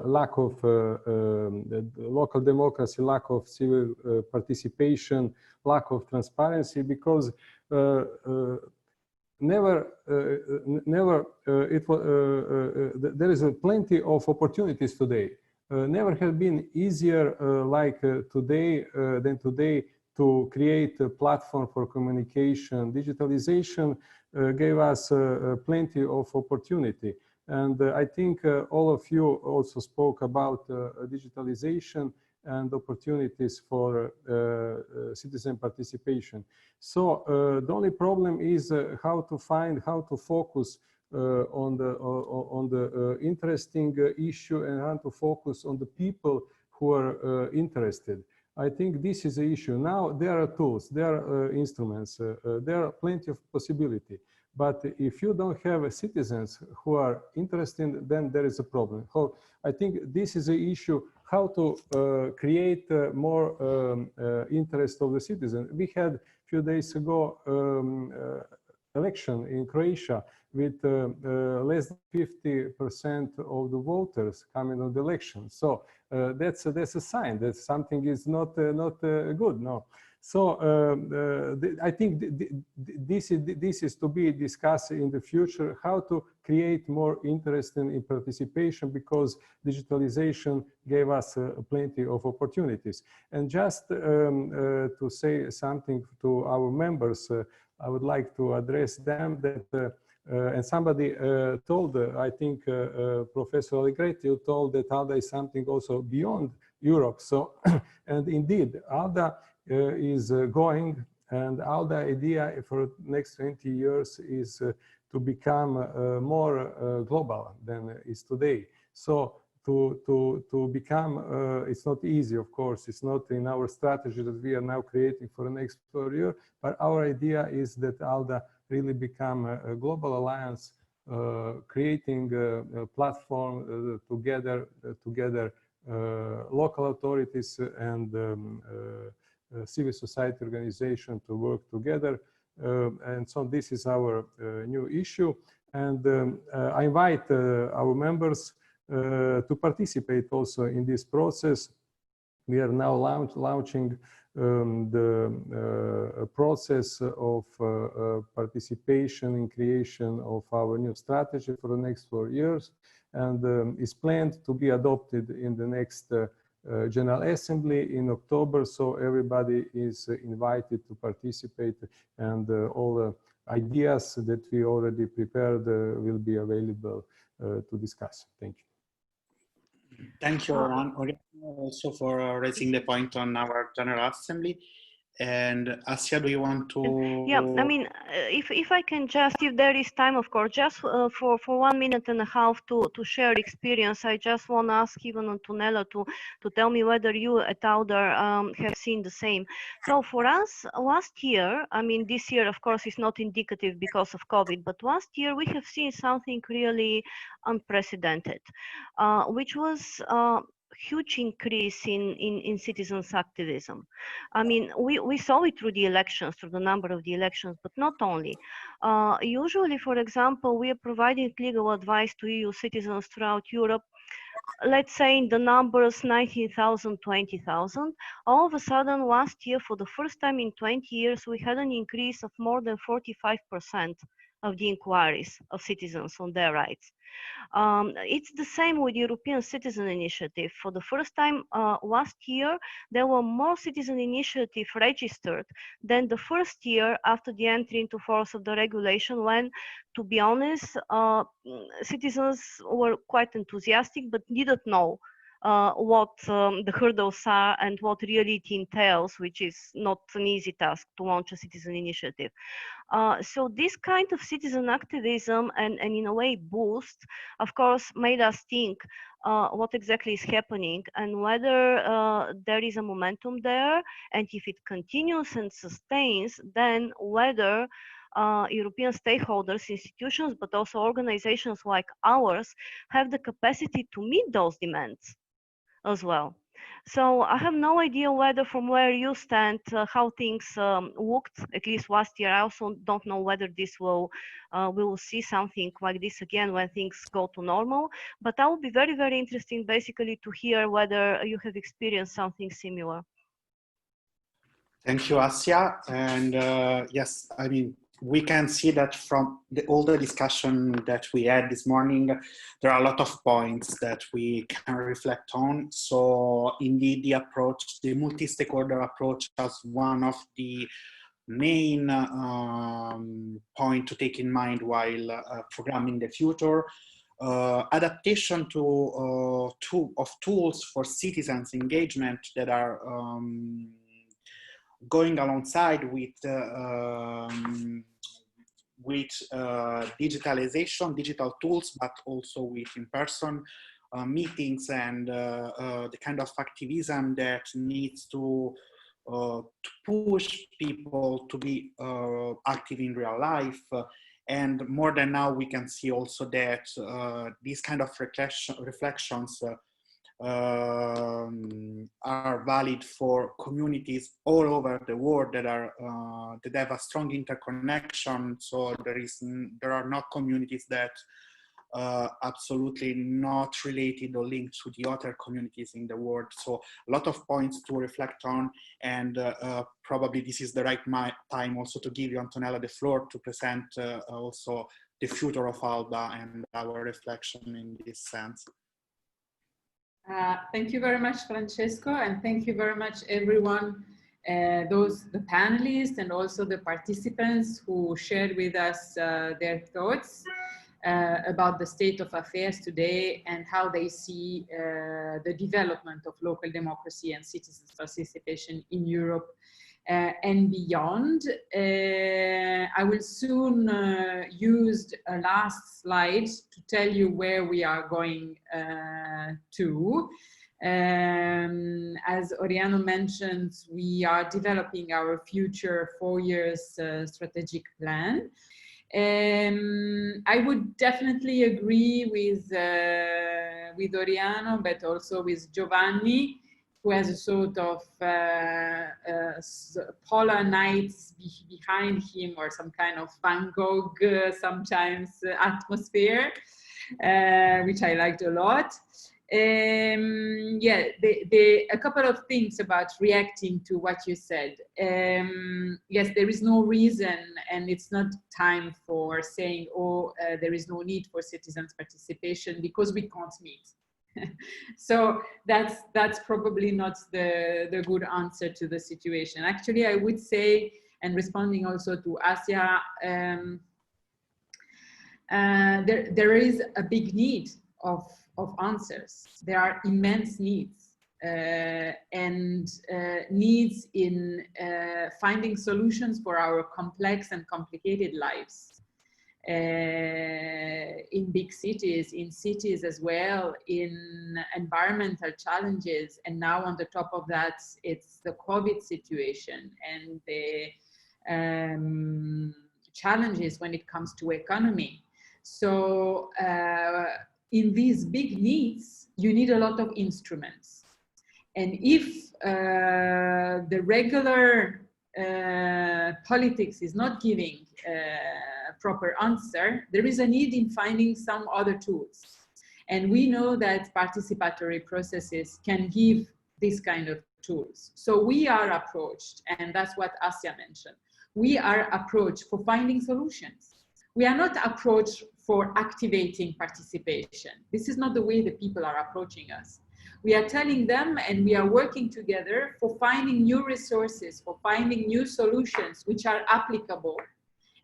lack of local democracy, lack of civil participation, lack of transparency, because there is plenty of opportunities today. Never has been easier like today than today to create a platform for communication. Digitalization gave us plenty of opportunity. And I think all of you also spoke about digitalization and opportunities for citizen participation. So the only problem is how to focus on the interesting issue and how to focus on the people who are interested. I think this is the issue. Now there are tools, there are instruments, there are plenty of possibility. But if you don't have citizens who are interested, then there is a problem. So I think this is the issue, how to create more interest of the citizens. We had a few days ago election in Croatia with less than 50% of the voters coming on the election. So that's a sign that something is not good. No. So I think this is to be discussed in the future, how to create more interest in participation, because digitalization gave us plenty of opportunities. And just to say something to our members, I would like to address them that, and somebody told, I think Professor Allegretti told that ALDA is something also beyond Europe. So, and indeed, ALDA is going, and ALDA idea for the next 20 years is to become more global than is today. So to become, it's not easy, of course, it's not in our strategy that we are now creating for the next 4 years, but our idea is that ALDA really become a global alliance, creating a platform together local authorities and civil society organization to work together. And so this is our new issue. And I invite our members to participate also in this process. We are now launching the process of participation in creation of our new strategy for the next 4 years, and is planned to be adopted in the next General Assembly in October. So everybody is invited to participate, and all the ideas that we already prepared will be available to discuss. Thank you. Thank you, Oriano, also for raising the point on our General Assembly. And Assya, do you want to? Yeah, I mean, if I can just, if there is time, of course, just for 1.5 minutes to share experience, I just want to ask even Antonella to tell me whether you at ALDA have seen the same. So for us, last year, I mean, this year, of course, is not indicative because of COVID, but last year we have seen something really unprecedented, which was huge increase in citizens' activism. I mean, we saw it through the elections, through the number of the elections, but not only. Usually, for example, we are providing legal advice to EU citizens throughout Europe. Let's say in the numbers 19,000, 20,000. All of a sudden, last year, for the first time in 20 years, we had an increase of more than 45% of the inquiries of citizens on their rights. It's the same with European Citizen Initiative. For the first time last year, there were more citizen initiative registered than the first year after the entry into force of the regulation, when, to be honest, citizens were quite enthusiastic but didn't know what the hurdles are and what really it entails, which is not an easy task to launch a citizen initiative. So this kind of citizen activism and in a way boost, of course, made us think what exactly is happening and whether there is a momentum there, and if it continues and sustains, then whether European stakeholders, institutions, but also organizations like ours have the capacity to meet those demands as well. So I have no idea whether from where you stand, how things looked, at least last year. I also don't know whether this will, we will see something like this again when things go to normal. But that would be very, very interesting basically to hear whether you have experienced something similar. Thank you, Assya. And yes, I mean, we can see that from all the discussion that we had this morning, there are a lot of points that we can reflect on. So indeed, the approach, the multi-stakeholder approach, as one of the main point to take in mind while programming the future. Adaptation to tools for citizens engagement that are going alongside with digitalization, digital tools, but also with in-person meetings and the kind of activism that needs to push people to be active in real life. And more than now, we can see also that these kind of reflections are valid for communities all over the world that are that have a strong interconnection. So there are not communities that absolutely not related or linked to the other communities in the world. So a lot of points to reflect on, and probably this is the right time also to give you, Antonella, the floor to present also the future of ALDA and our reflection in this sense. Thank you very much, Francesco, and thank you very much, everyone, the panelists and also the participants who shared with us their thoughts about the state of affairs today and how they see the development of local democracy and citizens' participation in Europe and beyond. I will soon use a last slide to tell you where we are going to. As Oriano mentioned, we are developing our future 4 years strategic plan. I would definitely agree with Oriano, but also with Giovanni, who has a sort of polar nights behind him, or some kind of Van Gogh sometimes atmosphere, which I liked a lot. Yeah, a couple of things about reacting to what you said. Yes, there is no reason, and it's not time for saying, oh, there is no need for citizens' participation because we can't meet. So that's probably not the good answer to the situation. Actually, I would say, and responding also to Assya, there is a big need of answers. There are immense needs and needs in finding solutions for our complex and complicated lives. In big cities, in cities as well, in environmental challenges, and now on the top of that, it's the COVID situation and the challenges when it comes to economy. So in these big needs, you need a lot of instruments. And if the regular politics is not giving proper answer, there is a need in finding some other tools. And we know that participatory processes can give this kind of tools. So we are approached, and that's what Assya mentioned. We are approached for finding solutions. We are not approached for activating participation. This is not the way the people are approaching us. We are telling them, and we are working together for finding new resources, for finding new solutions which are applicable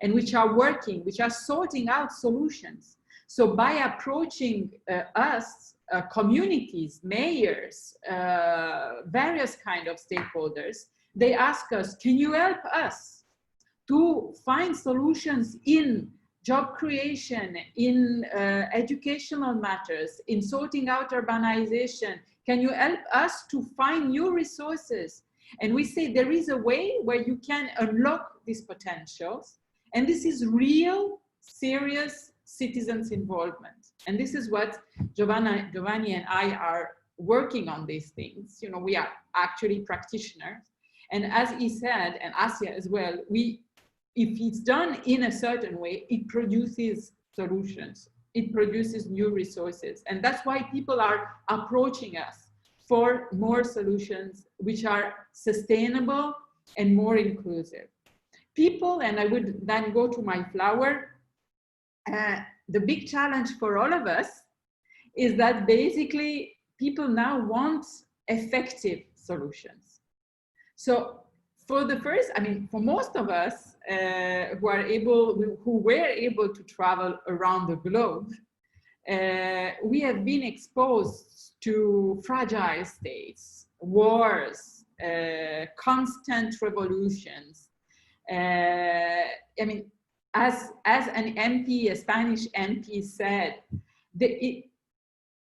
and which are working, which are sorting out solutions. So by approaching us, communities, mayors, various kind of stakeholders, they ask us, can you help us to find solutions in job creation, in educational matters, in sorting out urbanization? Can you help us to find new resources? And we say there is a way where you can unlock these potentials. And this is real, serious citizens' involvement. And this is what Giovanni and I are working on these things. You know, we are actually practitioners. And as he said, and Assya as well, if it's done in a certain way, it produces solutions. It produces new resources. And that's why people are approaching us for more solutions which are sustainable and more inclusive. People, and I would then go to my flower, the big challenge for all of us is that basically people now want effective solutions. So for the first, I mean, for most of us who were able to travel around the globe, we have been exposed to fragile states, wars, constant revolutions. I mean, as an MP, a Spanish MP said,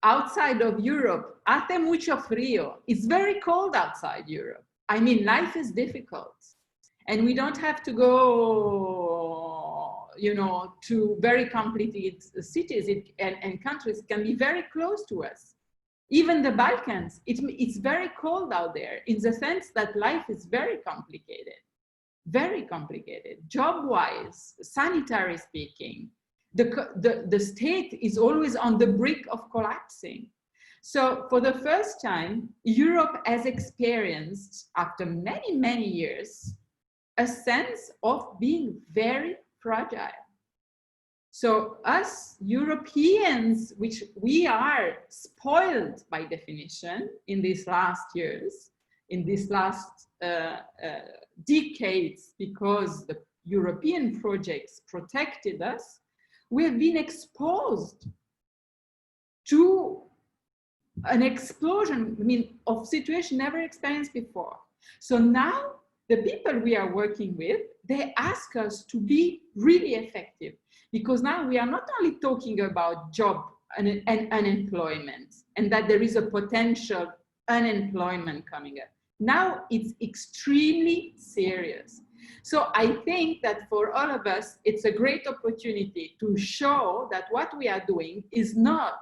outside of Europe, hace mucho frío. It's very cold outside Europe. I mean, life is difficult. And we don't have to go, you know, to very complicated cities and countries can be very close to us. Even the Balkans, it's very cold out there in the sense that life is very complicated, job-wise, sanitary speaking. The state is always on the brink of collapsing. So for the first time, Europe has experienced, after many, many years, a sense of being very fragile. So us Europeans, which we are spoiled by definition in these last years, in these last decades, because the European projects protected us, we have been exposed to an explosion, I mean, of situation never experienced before. So now the people we are working with, they ask us to be really effective, because now we are not only talking about job and unemployment and that there is a potential unemployment coming up. Now it's extremely serious. So I think that for all of us, it's a great opportunity to show that what we are doing is not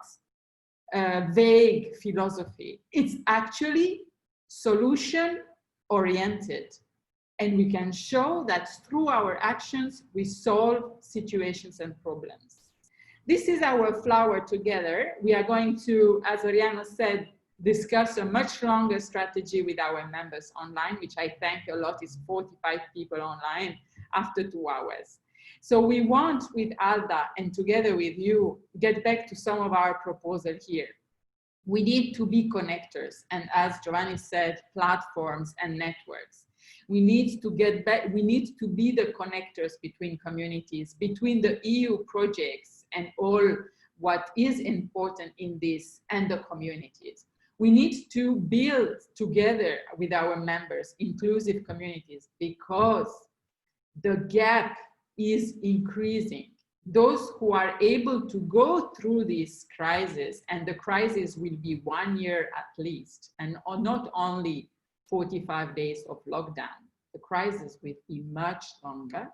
vague philosophy. It's actually solution oriented. And we can show that through our actions, we solve situations and problems. This is our flower together. We are going to, as Oriano said, discuss a much longer strategy with our members online, which I thank a lot, is 45 people online after 2 hours. So we want with ALDA and together with you, get back to some of our proposal here. We need to be connectors. And as Giovanni said, platforms and networks. We need to get back, we need to be the connectors between communities, between the EU projects and all what is important in this and the communities. We need to build together with our members inclusive communities, because the gap is increasing. Those who are able to go through this crisis, and the crisis will be 1 year at least, and not only 45 days of lockdown, the crisis will be much longer.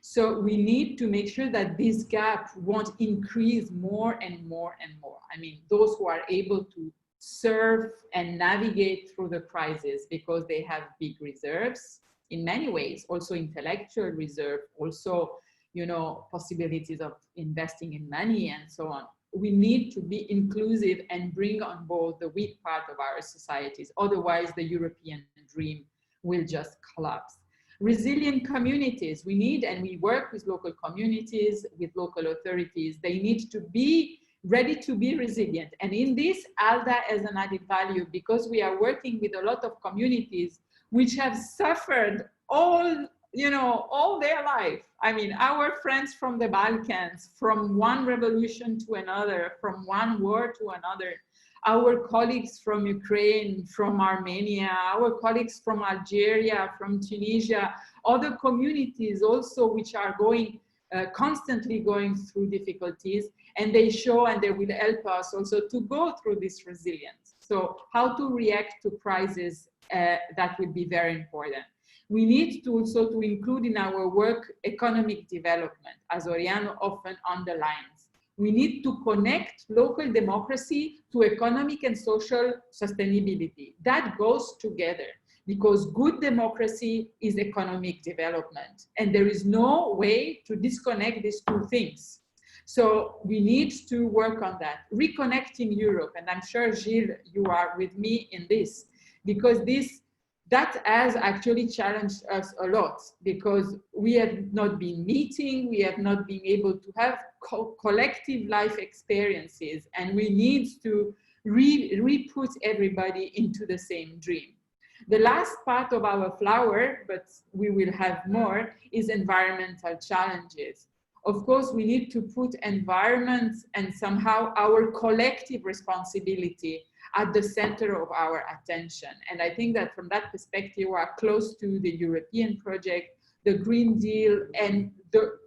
So we need to make sure that this gap won't increase more and more and more. I mean, those who are able to serve and navigate through the crisis because they have big reserves in many ways, also intellectual reserve, also, you know, possibilities of investing in money and so on. We need to be inclusive and bring on board the weak part of our societies. Otherwise, the European dream will just collapse. Resilient communities, we need, and we work with local communities, with local authorities. They need to be ready to be resilient. And in this, ALDA has an added value, because we are working with a lot of communities which have suffered all, you know, all their life. I mean, our friends from the Balkans, from one revolution to another, from one war to another, our colleagues from Ukraine, from Armenia, our colleagues from Algeria, from Tunisia, other communities also which are going, constantly going through difficulties, and they show and they will help us also to go through this resilience. So how to react to crises, that will be very important. We need to also to include in our work economic development, as Oriano often underlines. We need to connect local democracy to economic and social sustainability. That goes together, because good democracy is economic development. And there is no way to disconnect these two things. So we need to work on that. Reconnecting Europe, and I'm sure, Gilles, you are with me in this, because this that has actually challenged us a lot, because we have not been meeting, we have not been able to have collective life experiences, and we need to re-put everybody into the same dream. The last part of our flower, but we will have more, is environmental challenges. Of course, we need to put environment and somehow our collective responsibility at the center of our attention. And I think that from that perspective, we are close to the European project, the Green Deal, and the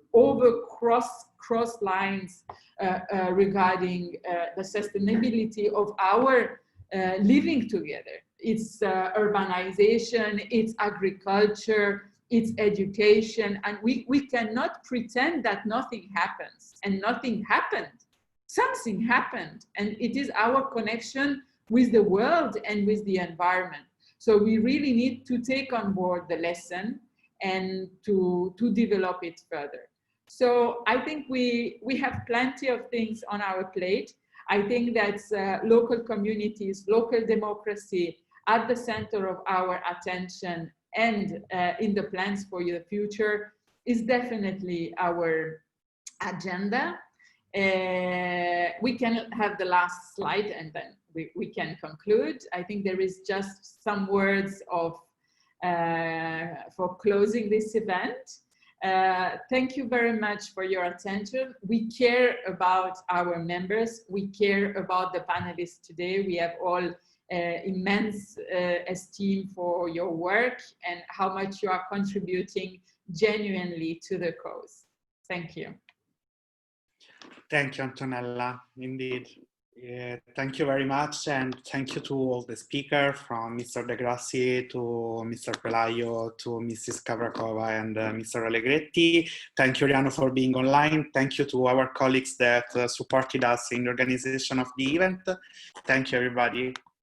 cross lines regarding the sustainability of our living together. It's urbanization, it's agriculture, it's education, and we cannot pretend that nothing happens. And nothing happened. Something happened, and it is our connection with the world and with the environment. So we really need to take on board the lesson and to develop it further. So I think we have plenty of things on our plate. I think that local communities, local democracy at the center of our attention and in the plans for the future is definitely our agenda. We can have the last slide and then we can conclude. I think there is just some words of for closing this event. Thank you very much for your attention. We care about our members. We care about the panelists today. We have all immense esteem for your work and how much you are contributing genuinely to the cause. Thank you. Thank you, Antonella. Indeed. Thank you very much, and thank you to all the speakers, from Mr. De Grassi to Mr. Pelayo to Mrs. Kavrakova and Mr. Allegretti. Thank you, Oriano, for being online. Thank you to our colleagues that supported us in the organization of the event. Thank you, everybody.